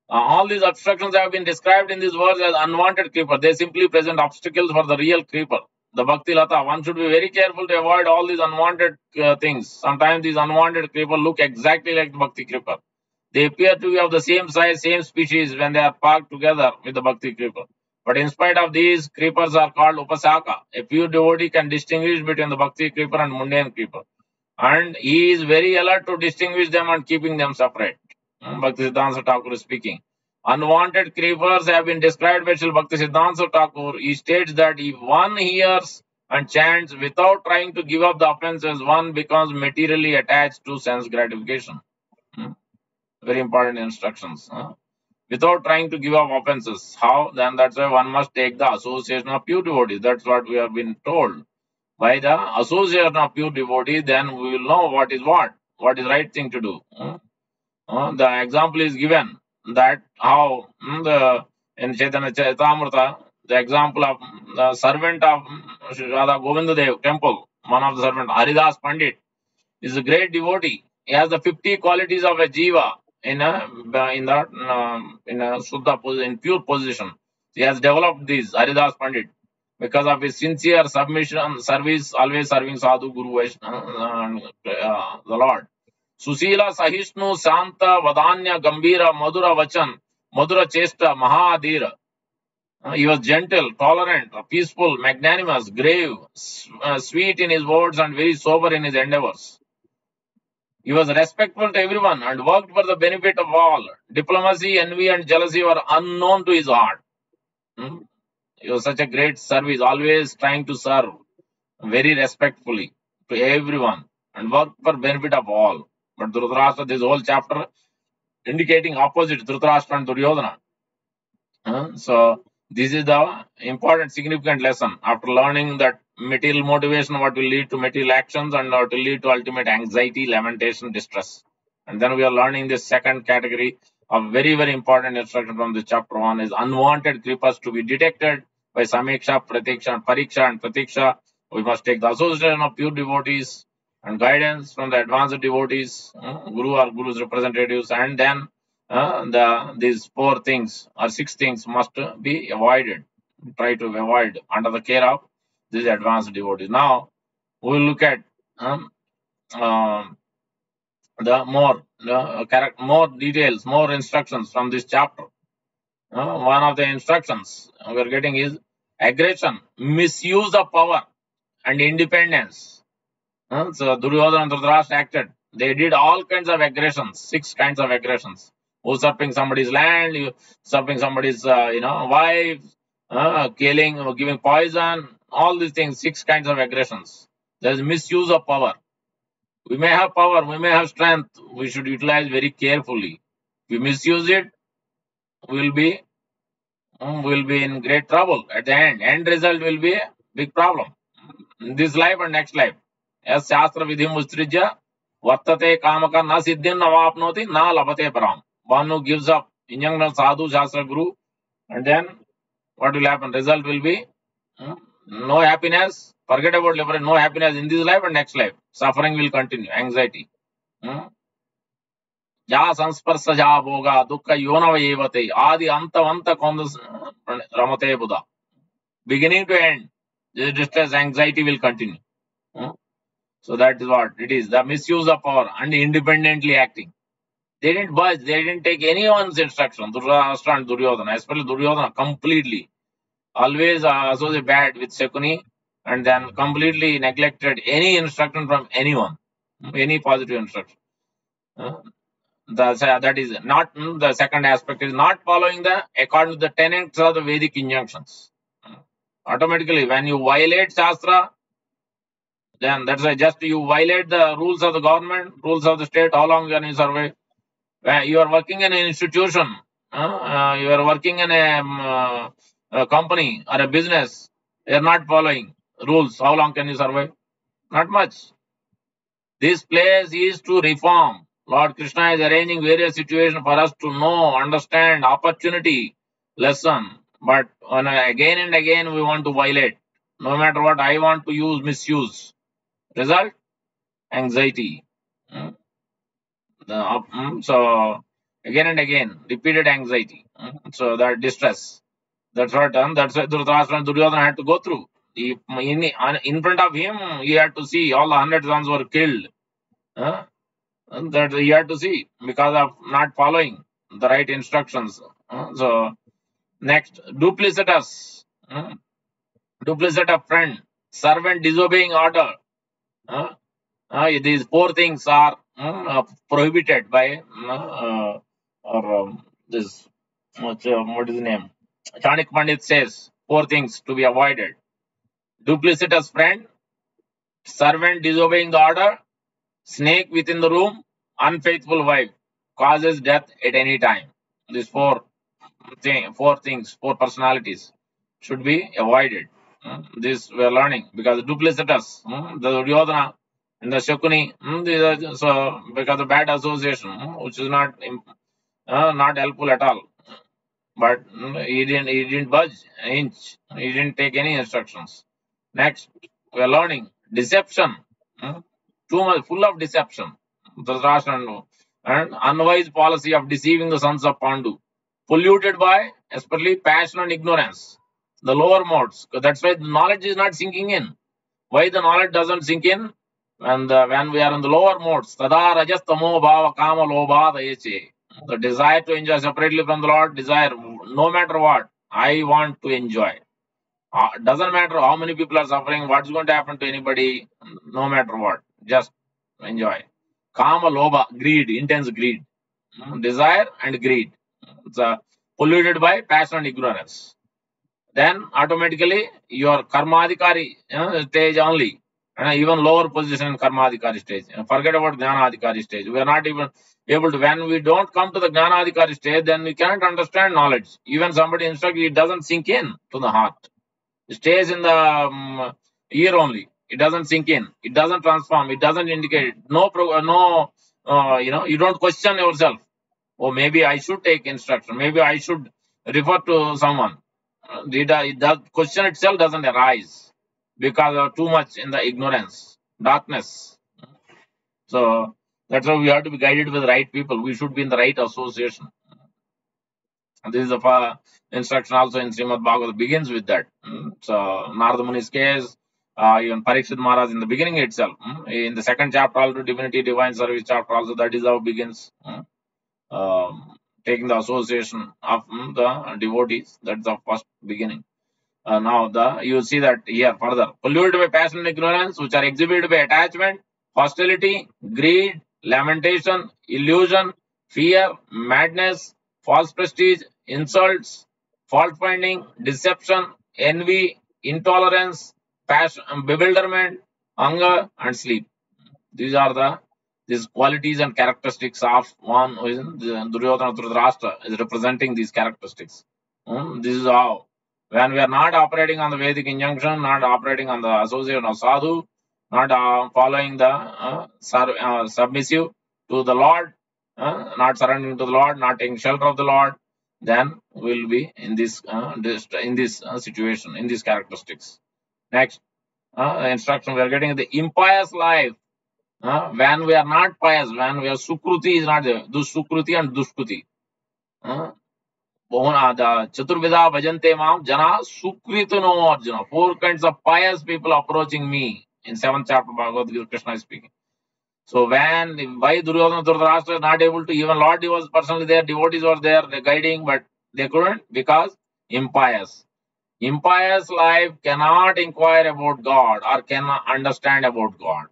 All these obstructions have been described in these words as unwanted creeper. They simply present obstacles for the real creeper. The Bhakti Lata, one should be very careful to avoid all these unwanted things. Sometimes these unwanted creeper look exactly like the Bhakti creeper. They appear to be of the same size, same species when they are parked together with the Bhakti creeper. But in spite of these, creepers are called Upasaka. A pure devotee can distinguish between the Bhakti creeper and mundane creeper. And he is very alert to distinguish them and keeping them separate. Bhakti Siddhanta Thakur is speaking. Unwanted creepers have been described by Srila Bhakti Siddhanta Thakur. He states that if one hears and chants without trying to give up the offenses, one becomes materially attached to sense gratification. Very important instructions. Without trying to give up offenses. How? Then that's why one must take the association of pure devotees. That's what we have been told. By the association of pure devotees, then we will know what is the right thing to do. The example is given that how in Chaitanya Charitamrita, the example of the servant of Radha Govindadev temple, one of the servants, Haridas Pandit, is a great devotee. He has the 50 qualities of a jiva in a Suddha, in pure position. He has developed these, Haridas Pandit, because of his sincere submission, service, always serving Sadhu, Guru, Vaishnava, the Lord. Susila, Sahishnu, Santa, Vadanya, Gambira, Madhura Vachan, Madhura Chesta, Mahadira. He was gentle, tolerant, peaceful, magnanimous, grave, sweet in his words and very sober in his endeavors. He was respectful to everyone and worked for the benefit of all. Diplomacy, envy and jealousy were unknown to his heart. He was such a great service, always trying to serve very respectfully to everyone and work for benefit of all. But Dhritarashtra, this whole chapter indicating opposite Dhritarashtra and Duryodhana. So this is the important, significant lesson. After learning that material motivation, what will lead to material actions and what will lead to ultimate anxiety, lamentation, distress. And then we are learning this second category A very, very important instruction from this chapter 1 is unwanted creepers to be detected by Samiksha, Pariksha, and Pratiksha. We must take the association of pure devotees and guidance from the advanced devotees, Guru or Guru's representatives, and then these 4 things or 6 things must be avoided. Try to avoid under the care of these advanced devotees. Now we will look at um, the more details, more instructions from this chapter. One of the instructions we are getting is aggression, misuse of power, and independence. So Duryodhana and Dhritarashtra acted. They did all kinds of aggressions, 6 kinds of aggressions. Usurping somebody's land, usurping somebody's wife, killing, giving poison, all these things, 6 kinds of aggressions. There is misuse of power. We may have power, we may have strength. We should utilize very carefully. If we misuse it, we'll be in great trouble at the end. End result will be a big problem in this life and next life. As Shastra Vidhim Ustrijya, Vartate Kamaka na Siddhin na Vapnoti na Labate Param. One who gives up, Injang Sadhu Shastra Guru, and then what will happen? Result will be no happiness. Forget about liberation, no happiness in this life and next life. Suffering will continue, anxiety. Ja Sansparsa Ja Boga, Dukka Yona Yevate, Adi Anta Kondas Ramate Buddha. Beginning to end, this distress, anxiety will continue. So that is what it is. The misuse of power and independently acting. They didn't budge, they didn't take anyone's instruction. Dhritarashtra and Duryodhana, especially Duryodhana, completely. Always associated bad with Shakuni and then completely neglected any instruction from anyone, any positive instruction. That is not the second aspect is not following according to the tenets of the Vedic injunctions. Automatically, when you violate Shastra, then that's why just you violate the rules of the government, rules of the state. How long can you survive? When you are working in an institution, you are working in a company or a business, you are not following rules. How long can you survive? Not much. This place is to reform. Lord Krishna is arranging various situations for us to know, understand, opportunity, lesson. But again and again we want to violate. No matter what, I want to use, misuse. Result? Anxiety. So again and again, repeated anxiety. So that distress. That's what that's why Dhritarashtra and Duryodhana had to go through. In front of him, he had to see all the 100 sons were killed. That he had to see because of not following the right instructions. So next, duplicitous. Duplicitous friend, servant disobeying order. These 4 things are prohibited by this. What is the name? Chanik Pandit says 4 things to be avoided: duplicitous friend, servant disobeying the order, snake within the room, unfaithful wife causes death at any time. These 4 things, 4 personalities should be avoided. This we are learning because duplicitous, the Duryodhana and the Shakuni, so because of bad association, which is not helpful at all. But he didn't budge an inch. He didn't take any instructions. Next, we are learning deception. Too much, full of deception. Dhritarashtra and unwise policy of deceiving the sons of Pandu, polluted by especially passion and ignorance. The lower modes. That's why the knowledge is not sinking in. Why the knowledge doesn't sink in? And when we are in the lower modes, tada rajas tamo bhava kama lobha dayeche. The desire to enjoy separately from the Lord, desire no matter what, I want to enjoy. Doesn't matter how many people are suffering, what's going to happen to anybody, no matter what, just enjoy. Kama lobha, greed, intense greed. Desire and greed. It's polluted by passion and ignorance. Then automatically your karmadhikari stage only, and even lower position in karmadhikari stage. Forget about jnanadhikari stage. We are not even able to. When we don't come to the jnanadhikari stage, then we can't understand knowledge. Even somebody instructs, it doesn't sink in to the heart. It stays in the ear only. It doesn't sink in. It doesn't transform. It doesn't indicate. You don't question yourself. Oh, maybe I should take instruction. Maybe I should refer to someone. The question itself doesn't arise because of too much in the ignorance, darkness. So that's why we have to be guided with the right people. We should be in the right association. And this is the instruction also in Srimad Bhagavad begins with that. So Narada Muni's case, even Parikshit Maharaj in the beginning itself, in the second chapter also, Divinity, Divine Service chapter also, that is how it begins. Taking the association of the devotees. That's the first beginning. Now you see that here further polluted by passion and ignorance, which are exhibited by attachment, hostility, greed, lamentation, illusion, fear, madness, false prestige, insults, fault finding, deception, envy, intolerance, passion, bewilderment, hunger, and sleep. These are these qualities and characteristics of one who is Duryodhana Dhritarashtra is representing these characteristics. This is how when we are not operating on the Vedic injunction, not operating on the association of sadhu, not following the submissive to the Lord, not surrendering to the Lord, not taking shelter of the Lord, then we'll be in this situation, in these characteristics. Next instruction we are getting the impious life. When we are not pious, when we are sukruti is not there, dussukruti and dushkuti. The Chaturvida Bhajante Mam Jana Sukrituno Arjuna. 4 kinds of pious people approaching me. In 7th chapter Bhagavad Gita, Krishna is speaking. So why Duryodhana Dhritarashtra is not able to, even Lord was personally there, devotees were there, guiding, but they couldn't because impious. Impious life cannot inquire about God or cannot understand about God.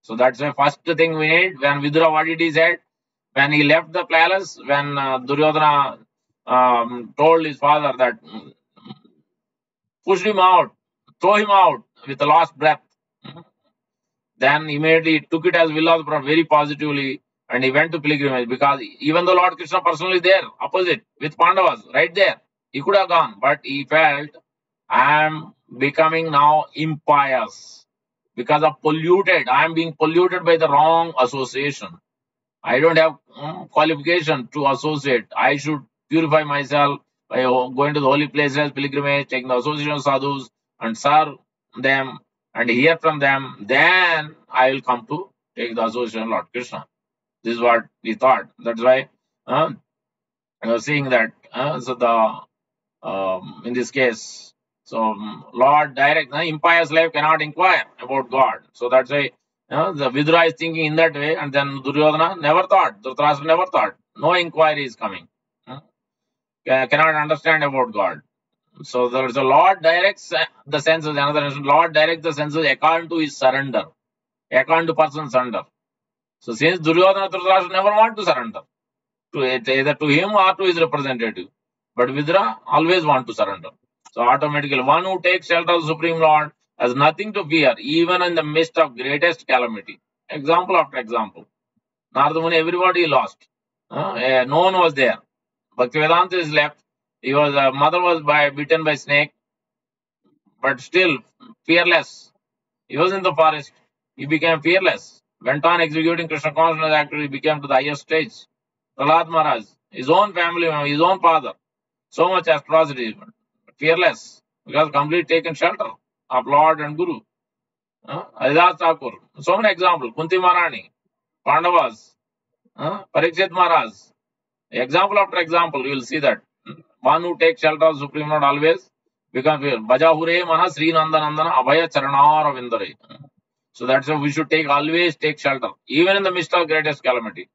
So that's the first thing we need. When Vidura, what did he said? When he left the palace, when Duryodhana told his father that push him out, throw him out with the last breath, then immediately he took it as will of the Prophet very positively and he went to pilgrimage because even though Lord Krishna personally there, opposite with Pandavas, right there, he could have gone, but he felt, I am becoming now impious because of polluted. I am being polluted by the wrong association. I don't have qualification to associate. I should purify myself by going to the holy places, pilgrimage, taking the association of sadhus and serve them and hear from them. Then I will come to take the association of Lord Krishna. This is what we thought. That's why I was seeing that. So the in this case, so Lord direct impious life cannot inquire about God. So that's why the Vidura is thinking in that way, and then Duryodhana never thought, Dhritarashtra never thought, no inquiry is coming. Cannot understand about God. So there is a Lord directs the senses, another Lord directs the senses according to his surrender, according to person's surrender. So since Duryodhana Dhritarashtra never want to surrender to either to him or to his representative, but Vidura always want to surrender. So automatically, one who takes shelter of the Supreme Lord has nothing to fear, even in the midst of greatest calamity. Example after example. Narada Muni, everybody lost. No one was there. Bhaktivedanta is left. His mother was bitten by snake, but still fearless. He was in the forest. He became fearless. Went on executing Krishna consciousness activity, became to the highest stage. Prahlad Maharaj, his own family, his own father, so much atrocity, fearless, because complete taken shelter of Lord and Guru. Haridas Thakur, so many examples. Kunti Maharani, Pandavas, Parikshit Maharaj. Example after example, you will see that one who takes shelter of Supreme Lord always becomes Bajahure Mana Sri Nandanandana Abhaya Charanara Vindare. So that's why we should always take shelter, even in the midst of greatest calamity.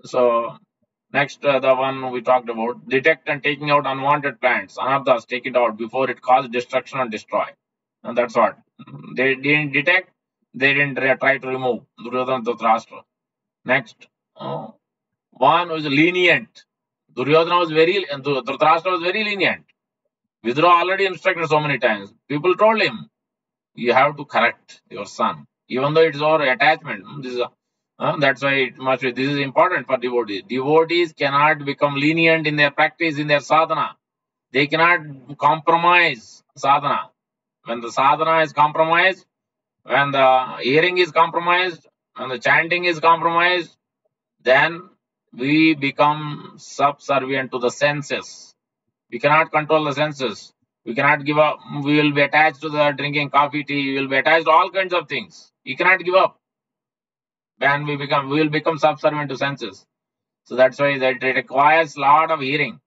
So next, the one we talked about, detect and taking out unwanted plants. Anarthas, take it out before it causes destruction and destroy. And that's what. They didn't detect, they didn't try to remove Duryodhana Dhritarashtra. Next, one was lenient. Duryodhana was Dhritarashtra was very lenient. Vidura already instructed so many times. People told him, you have to correct your son, even though it's our attachment. This is that's why it must be. This is important for devotees. Devotees cannot become lenient in their practice, in their sadhana. They cannot compromise sadhana. When the sadhana is compromised, when the hearing is compromised, when the chanting is compromised, then we become subservient to the senses. We cannot control the senses. We cannot give up. We will be attached to the drinking coffee, tea. We will be attached to all kinds of things. We cannot give up. When we will become subservient to senses. So that's why that it requires lot of hearing.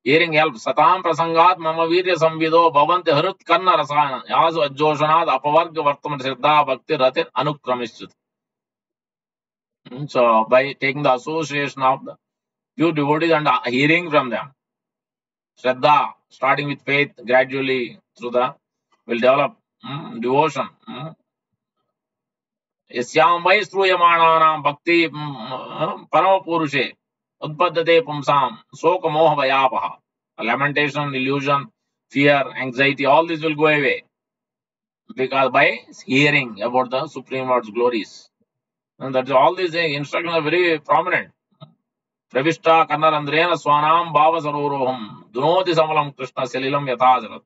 Hearing helps. Satam prasangat mama virya samvido bhavanti harut karna rasana. Yasu ajjoshanad apavarga vartaman siddha bhakti ratir anukramishyat. So by taking the association of the few devotees and hearing from them, Shraddha, starting with faith, gradually through the will develop devotion. Yasyam vai struyamana bhakti parama purushe udpaddate pumsam soka moha vayapaha. Lamentation, illusion, fear, anxiety, all this will go away because by hearing about the Supreme Lord's glories. And that's all these instructions are very prominent. Pravishta Karnarandrena Swanam Bhava Saroham Dunoti Samalam Krishna Selilam Yathajarat.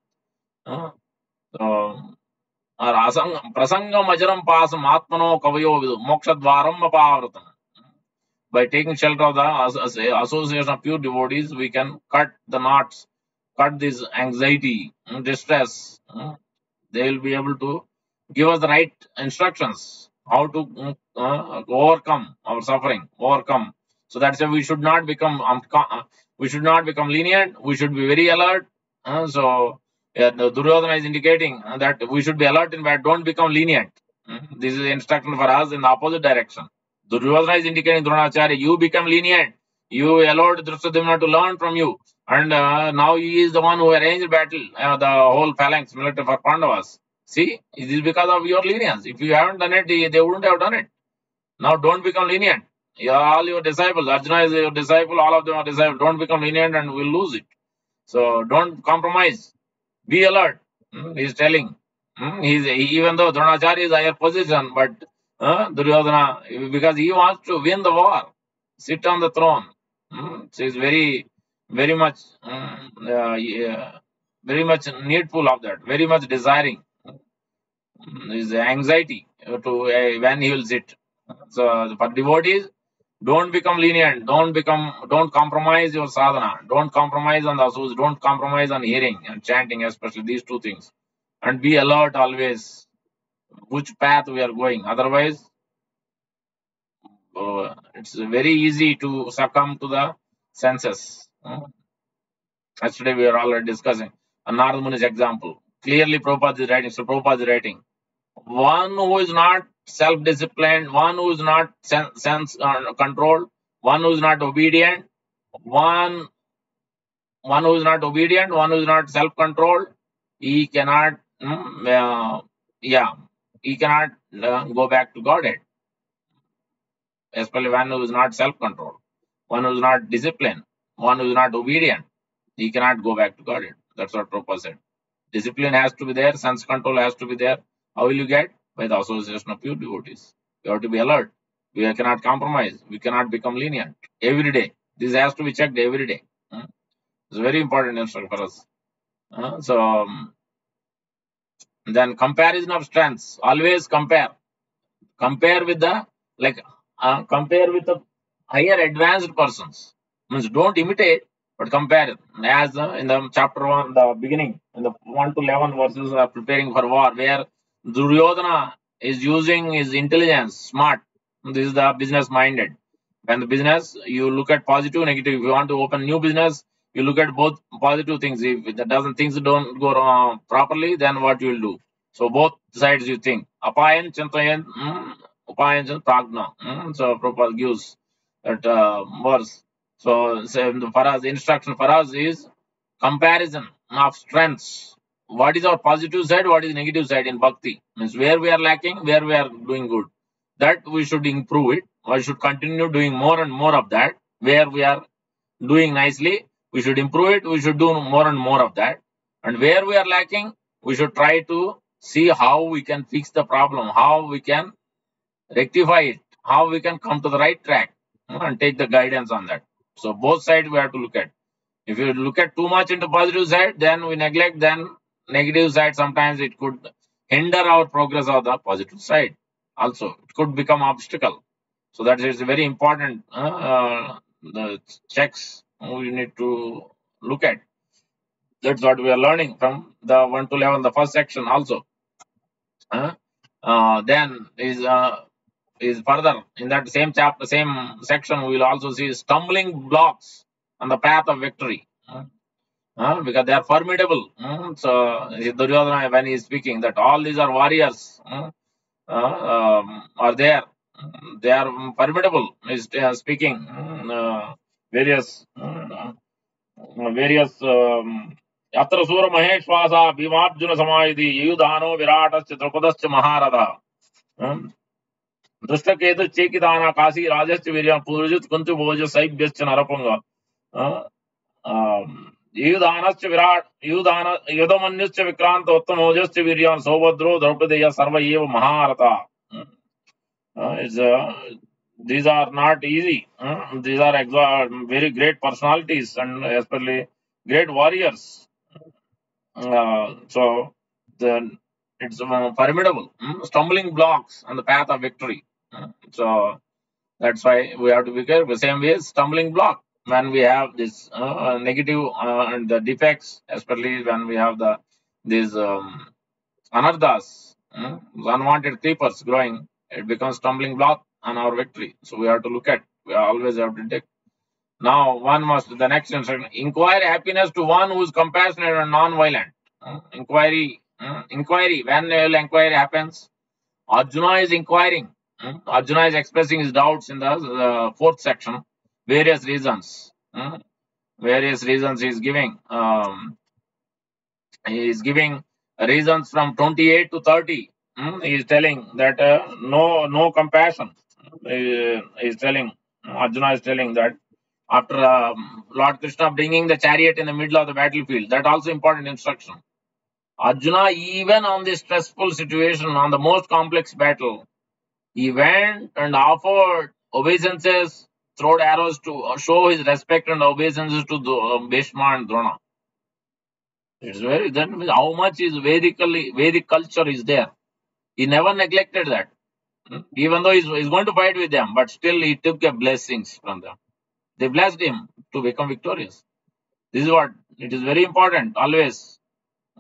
So, Prasangam Ajaram Pasam Atmano Kavayo Vidu Mokshadvaram Apavratam. By taking shelter of the association of pure devotees, we can cut the knots, cut this anxiety, distress. They will be able to give us the right instructions how to overcome our suffering, overcome. So that's why we should not become lenient. We should be very alert. The Duryodhana is indicating that we should be alert in fact. Don't become lenient. This is instruction for us in the opposite direction. Duryodhana is indicating Dronacharya, you become lenient. You allowed Drishtadyumna to learn from you. And now he is the one who arranged battle, the whole phalanx military for Pandavas. See, it is because of your lenience. If you haven't done it, they wouldn't have done it. Now don't become lenient. You are all your disciples. Arjuna is your disciple, all of them are disciples. Don't become lenient and we'll lose it. So don't compromise. Be alert. He is telling. Even though Dronacharya is higher position, but Duryodhana, because he wants to win the war, sit on the throne. So he's very much, very much needful of that, very much desiring. His anxiety to when he will sit. So for devotees, don't become lenient. Don't compromise your sadhana. Don't compromise on the asus. Don't compromise on hearing and chanting, especially these two things. And be alert always which path we are going. Otherwise, it's very easy to succumb to the senses. Yesterday we were already discussing Narad Muni's example. Clearly, Prabhupada is writing. So Prabhupada is writing. One who is not self-disciplined, one who is not sense controlled, one who is not obedient, one who is not obedient, one who is not self-controlled, he cannot, he cannot go back to Godhead. Especially one who is not self-controlled, one who is not disciplined, one who is not obedient, he cannot go back to Godhead. That's what Prabhupada said. Discipline has to be there, sense control has to be there. How will you get? By the association of pure devotees. You have to be alert. We cannot compromise. We cannot become lenient. Every day. This has to be checked every day. It's a very important instruction for us. Then comparison of strengths. Always compare. Compare with the higher advanced persons. Means don't imitate, but compare. As in the chapter 1, the beginning, in the 1 to 11 verses are preparing for war, where Duryodhana is using his intelligence, smart. This is the business minded. When the business, you look at positive, negative. If you want to open new business, you look at both positive things. If things don't go wrong properly, then what you will do? So both sides you think. Apayan, Chintayan, Upayan, Pragna. So Prabhupada gives that verse. So for us, the instruction for us is comparison of strengths. What is our positive side? What is negative side in bhakti? Means where we are lacking, where we are doing good. That we should improve it. We should continue doing more and more of that. Where we are doing nicely, we should improve it. We should do more and more of that. And where we are lacking, we should try to see how we can fix the problem, how we can rectify it, how we can come to the right track and take the guidance on that. So both sides we have to look at. If you look at too much into positive side, then we neglect, then negative side, sometimes it could hinder our progress of the positive side. Also, it could become obstacle. So that is very important the checks we need to look at. That's what we are learning from the 1 to 11, the first section also. Then is further in that same chapter, same section, we will also see stumbling blocks on the path of victory. Because they are formidable. So Duryodhana, when he is speaking, that all these are warriors, are there. They are formidable. He is speaking various various. अत्र सूर महेश्वास भीमार्जुन समायुधि युधानो विराटश्च द्रौपदश्च महारथः दुष्टकेतु चेकिदाना काशी राजश्च वीर्य पूर्वजित कुंती भोज सैभ्यश्च नरपुंग युधानश्च विराट युधान युधमन्युश्च विक्रांत उत्तमोजश्च वीर्यान् सौभद्रो द्रौपदेय सर्व एव महारथा. These are not easy. These are very great personalities and especially great warriors. So the it's formidable, stumbling blocks on the path of victory. So that's why we have to be careful. Same way, stumbling block when we have this negative and the defects, especially when we have these anarthas, unwanted creepers growing, it becomes stumbling block on our victory. So we have to look at. We always have to take. Now, one must, the next instruction, inquire happiness to one who is compassionate and non-violent. Inquiry, when the inquiry happens, Arjuna is inquiring. Arjuna is expressing his doubts in the fourth section. Various reasons. Various reasons he is giving. He is giving reasons from 28 to 30. He is telling that no compassion. He is telling, Arjuna is telling that after Lord Krishna bringing the chariot in the middle of the battlefield, that also important instruction. Arjuna, even on this stressful situation, on the most complex battle, he went and offered obeisances, throwed arrows to show his respect and obeisances to Bhishma and Drona. It's very, that means how much is Vedic culture is there. He never neglected that. Even though he's going to fight with them, but still he took blessings from them. They blessed him to become victorious. This is what it is very important. Always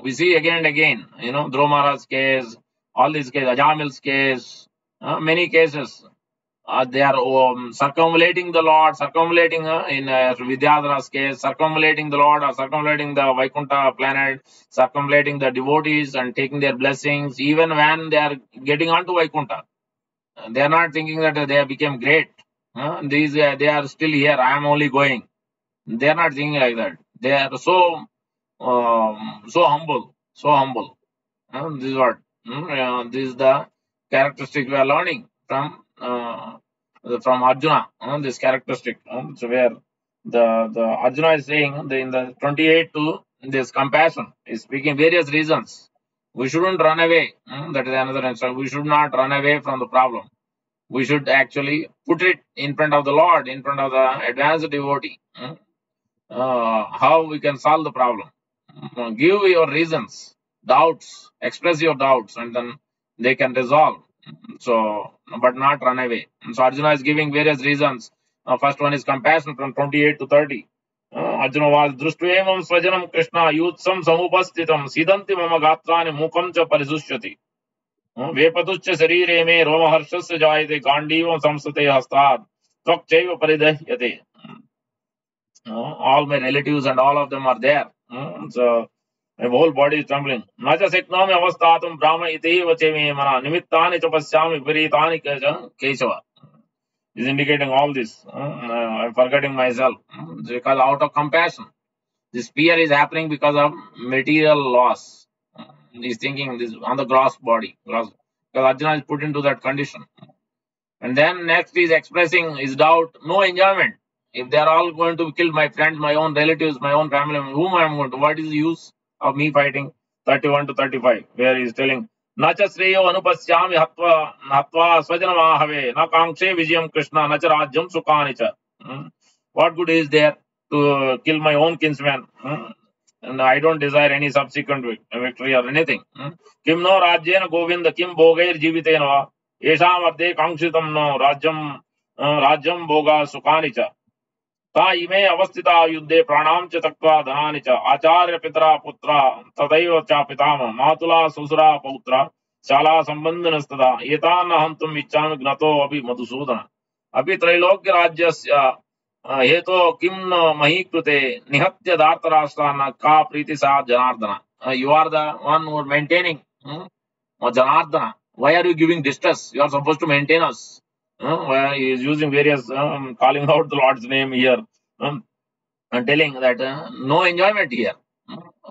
we see again and again. Dromara's case, all these cases, Ajamil's case, many cases. They are circumambulating the Lord, circumambulating in Vidyadhara's case, circumambulating the Lord or circumambulating the Vaikuntha planet, circumambulating the devotees and taking their blessings, even when they are getting onto Vaikuntha. They are not thinking that they have become great. They are still here. I am only going. They are not thinking like that. They are so humble, so humble. This is what this is the characteristic we are learning from Arjuna. This characteristic. So where the Arjuna is saying in the 28 to this compassion is speaking various reasons. We shouldn't run away. That is another instruction. We should not run away from the problem. We should actually put it in front of the Lord, in front of the advanced devotee. How we can solve the problem. Give your reasons, doubts, express your doubts, and then they can resolve. So, but not run away. So Arjuna is giving various reasons. First one is compassion from 28 to 30. Arjuna was društvevam svajanam Krishna yutsam samupastitam sidanti mama gatrani mukam cha parishushati. वेपतुच्च शरीरे में रोमहर्षस्य जायते गांडीवं संस्कृते हस्तात् त्वक्चैव परिदह्यते. All my relatives and all of them are there. So my whole body is trembling. न च शक्नोमि अवस्थातुं ब्राह्म इत्येव च मे मनः निमित्तानि च पश्यामि विपरीतानि Keshav. Is indicating all this. I'm forgetting myself because out of compassion. This fear is happening because of material loss. He's thinking this on the gross body. Because Arjuna is put into that condition. And then next is expressing his doubt, no enjoyment. If they are all going to kill my friends, my own relatives, my own family, whom I am going to, what is the use of me fighting? 31 to 35, where he is telling, Nacha Sreyo Anupasyami Hatva Swajanamahave, Na Kangshe Vijayam Krishna, Nacha Rajyam Sukhanicha. What good is there to kill my own kinsman? And I don't desire any subsequent victory or anything. Kim no Rajyena Govinda, Kim Bogair Jivitena, Yesham Arde Kangshitam no Rajyam Bhoga Sukhanicha. ता इमे अवस्थिता युद्धे प्राणां च त्यक्त्वा धनानि च आचार्य पितरा पुत्रा तथैव च पितामह मातुला सुसुरा पौत्रा शाला सम्बन्धिनस्तदा एतान् हन्तुम् इच्छामि ज्ञतो अपि मधुसूदन अपि त्रैलोक्य राज्यस्य हेतो किं न मही कृते निहत्य धार्तराष्ट्रान् का प्रीति सा Janardan you are the one who are maintaining Janardana, why are you giving distress? You are supposed to maintain us. Why he is using various calling out the Lord's name here and telling that no enjoyment here.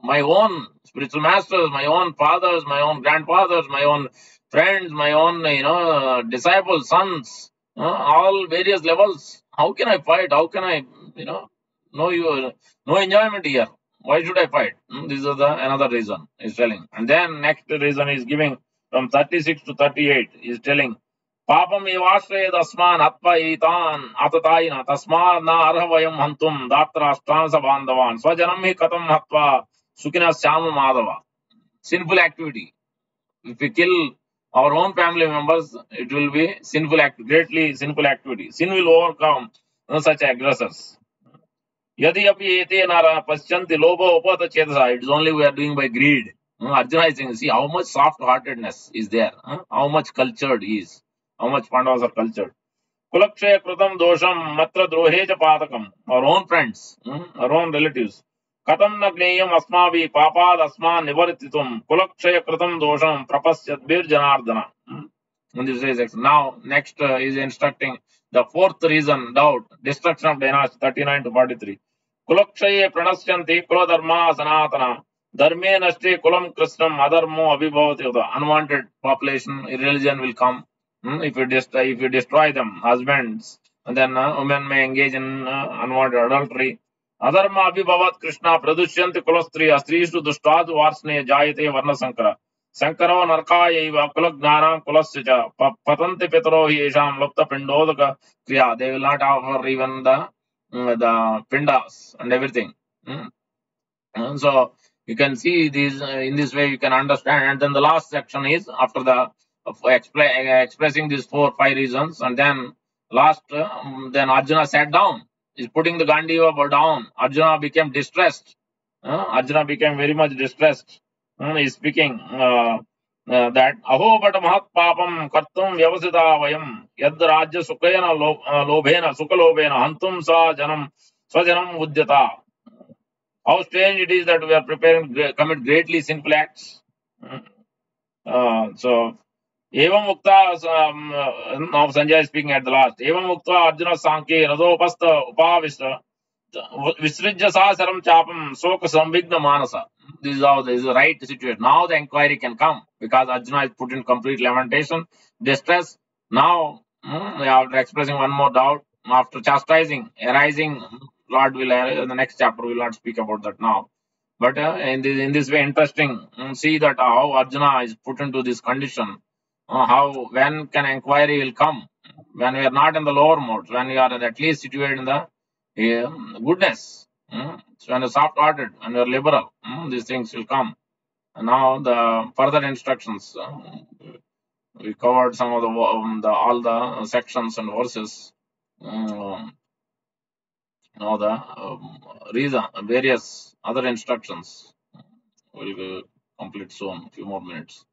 My own spiritual masters, my own fathers, my own grandfathers, my own friends, my own disciples, sons, all various levels. How can I fight? How can I no you no enjoyment here? Why should I fight? This is another reason he's telling. And then next reason is giving from 36 to 38. He's telling पापम एवाश्रयेद अस्मान् हत्वा एतान् आततायिनः तस्मात् न अर्ह वयं हन्तुं दात्राष्ट्रान् स बान्धवान् स्वजनं हि कथं हत्वा सुखिनः स्याम Madhav. Sinful activity. If we kill our own family members, it will be sinful act, greatly sinful activity. Sin will overcome such aggressors. Yadi api ete nara paschanti loba upata chedasa. It is only we are doing by greed. Arjuna is saying, see how much soft-heartedness is there, how much cultured he is, how much Pandavas are cultured. Kulakshaya Kritam Dosham Matra Droheja Padakam, our own friends, our own relatives. Katam na gneyam asmavi papad asma nivartitum Kulakshaya Kritam Dosham Prapasyat Bir Janardana. And this is now next is instructing the fourth reason, doubt, destruction of dynasty 39 to 43. Kulakshaye pranasyanti kula dharma sanatana. Dharme nashte kulam krishnam adharmo abhibhavati. The unwanted population, religion will come. If you destroy them, husbands, and then women may engage in unwanted adultery. Adharma abhibhavat Krishna pradushyanti kulastriya. Strishu dushtadu varsne jayate varna sankara. Sankaro narkayaiva kulajnanam kulasya cha patanti pitaro hi yesham lupta pindodaka kriya. They will not offer even the pindas and everything. And so you can see these in this way you can understand. And then the last section is after the expressing these 4-5 reasons, and then last then Arjuna sat down. He's putting the Gandiva down. Arjuna became distressed. Arjuna became very much distressed. He's speaking that aho but mahat papam kartum vyavasita vayam yad rajya sukhena lobhena sukhalobhena hantum sa janam swajanam udyata. How strange it is that we are preparing to commit greatly sinful acts. So, Evam Mukta, now Sanjay is speaking at the last. Evam Mukta Arjuna Sanke Radopasta Upavista Visrijya Sasaram Chapam Soka Sambigna Manasa. This is how this is the right situation. Now the inquiry can come because Arjuna is put in complete lamentation, distress. Now, after expressing one more doubt, after chastising, arising, Lord will, in the next chapter, we will not speak about that now. But in this way, interesting. See that how Arjuna is put into this condition. How when can inquiry will come when we are not in the lower modes, when we are at least situated in the goodness. So when we are soft-hearted and we are liberal, these things will come. And now the further instructions. We covered some of all the sections and verses. Now the reason, various other instructions will complete soon. A few more minutes.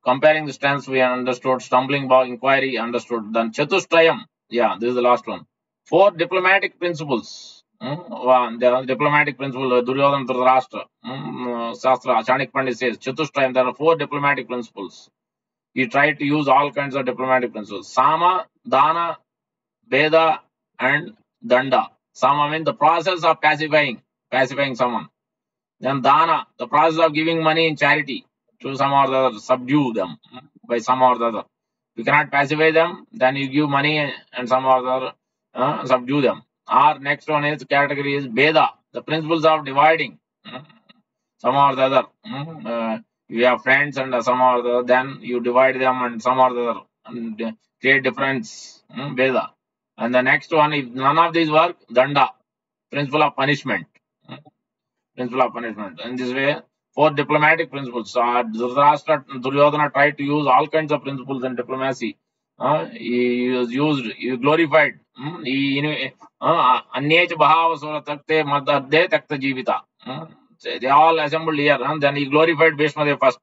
Comparing the stance we understood, stumbling block, inquiry understood. Then Chatushtayam. Yeah, this is the last one. 4 diplomatic principles. One, the diplomatic principle, Duryodhana Dhritarashtra, Shastra, Chanik Pandit says, Chatushtayam, there are 4 diplomatic principles. He tried to use all kinds of diplomatic principles. Sama, Dana, Veda, and Danda. Sama means the process of pacifying someone. Then Dana, the process of giving money in charity to some or the other, subdue them by some or the other. You cannot pacify them, then you give money and some or the other subdue them. Our next one is category is Veda, the principles of dividing some or the other. You have friends and some or the other, then you divide them and some or the other and create difference. Veda. And the next one, if none of these work, Danda, principle of punishment. Principle of punishment. In this way, 4 diplomatic principles. Dhritarashtra, Duryodhana tried to use all kinds of principles in diplomacy He was used, he glorified. Anyech Bhavasura Takte Madhade Takta Jivita. So they all assembled here, and then he glorified Bhishma first.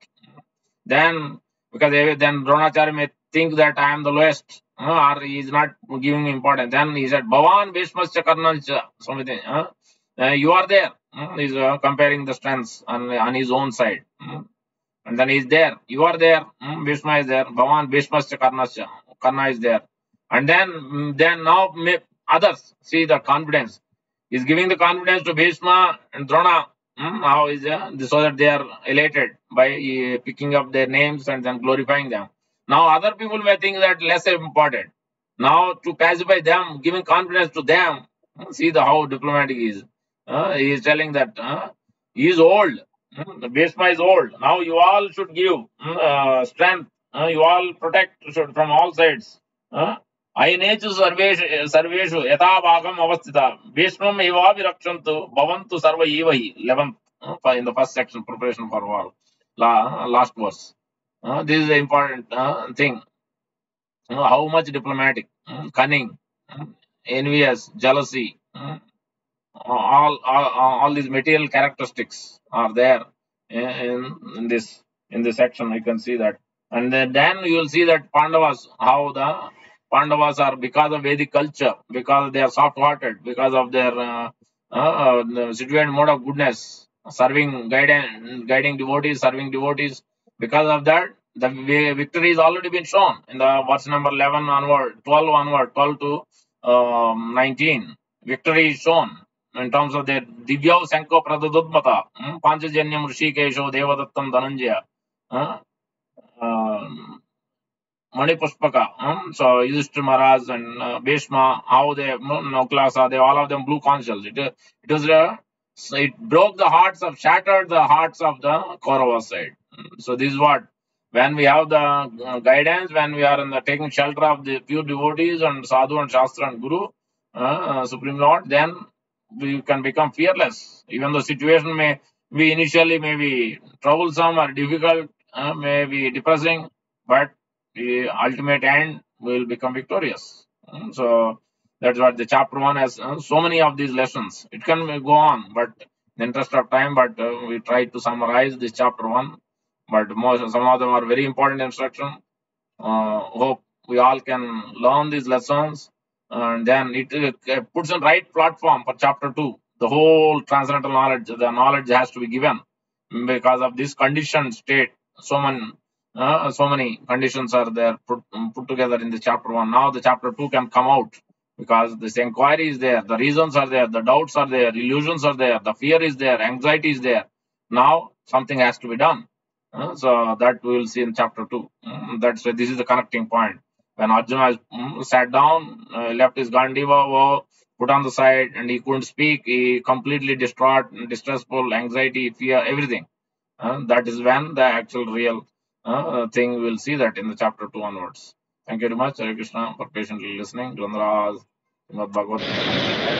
Then, because then Dronacharya may think that I am the lowest, or he is not giving importance. Then he said, Bhavan Bhishmascha Karnalcha, something. You are there. He's comparing the strengths on his own side. And then he's there. You are there. Bhishma is there. Bhavan Bhishmascha Karnascha. Karna is there. And then now others see the confidence. He's giving the confidence to Bhishma and Drona. How is so that they are elated by picking up their names and then glorifying them. Now other people may think that less important. Now to pacify them, giving confidence to them, see the how diplomatic he is. He is telling that he is old. The Bhishma is old. Now you all should give strength. You all protect should from all sides. Ainechu sarveshu yatha bhagam avasthita Bhishmam eva virakṣantu bhavantu sarva evahi. 11th in the first section, preparation for war. Last verse. This is the important thing. How much diplomatic, cunning, envious, jealousy, all these material characteristics are there in this section. You can see that, and then you will see that Pandavas, how the Pandavas are, because of Vedic culture, because they are soft-hearted, because of their the situated mode of goodness, guiding devotees, serving devotees. Because of that, the victory is already been shown in the verse number 11 onward, 12 onward, 12 to 19. Victory is shown in terms of their Divya Sanko Pradudmata, Panchajanyam Rishikesho Devadattam Dhananjaya, Manipuspaka, so Yudhishthira Maharaj and Bhishma, how they, Nauklasa, they all of them blue consuls. It broke the hearts shattered the hearts of the Kauravas side. So this is what, when we have the guidance, when we are in the taking shelter of the pure devotees and Sadhu and Shastra and Guru, Supreme Lord, then we can become fearless. Even though situation may be initially may be troublesome or difficult, may be depressing, but the ultimate end will become victorious. So that's what the chapter 1 has so many of these lessons. It can go on, but in the interest of time, but we try to summarize this chapter 1. But some of them are very important instruction. Hope we all can learn these lessons, and then it puts in right platform for chapter 2. The whole transcendental knowledge, the knowledge has to be given because of this conditioned state. So many conditions are there put together in the chapter 1. Now the chapter 2 can come out because this inquiry is there, the reasons are there, the doubts are there, illusions are there, the fear is there, anxiety is there. Now something has to be done. So that we will see in chapter 2. That's why this is the connecting point. When Arjuna sat down, left his Gandiva, put on the side, and he couldn't speak, he completely distraught, distressful, anxiety, fear, everything. That is when the actual real thing we'll see that in the chapter 2 onwards. Thank you very much, Hare Krishna, for patiently listening. Dhanraj, Srimad Bhagavad Gita.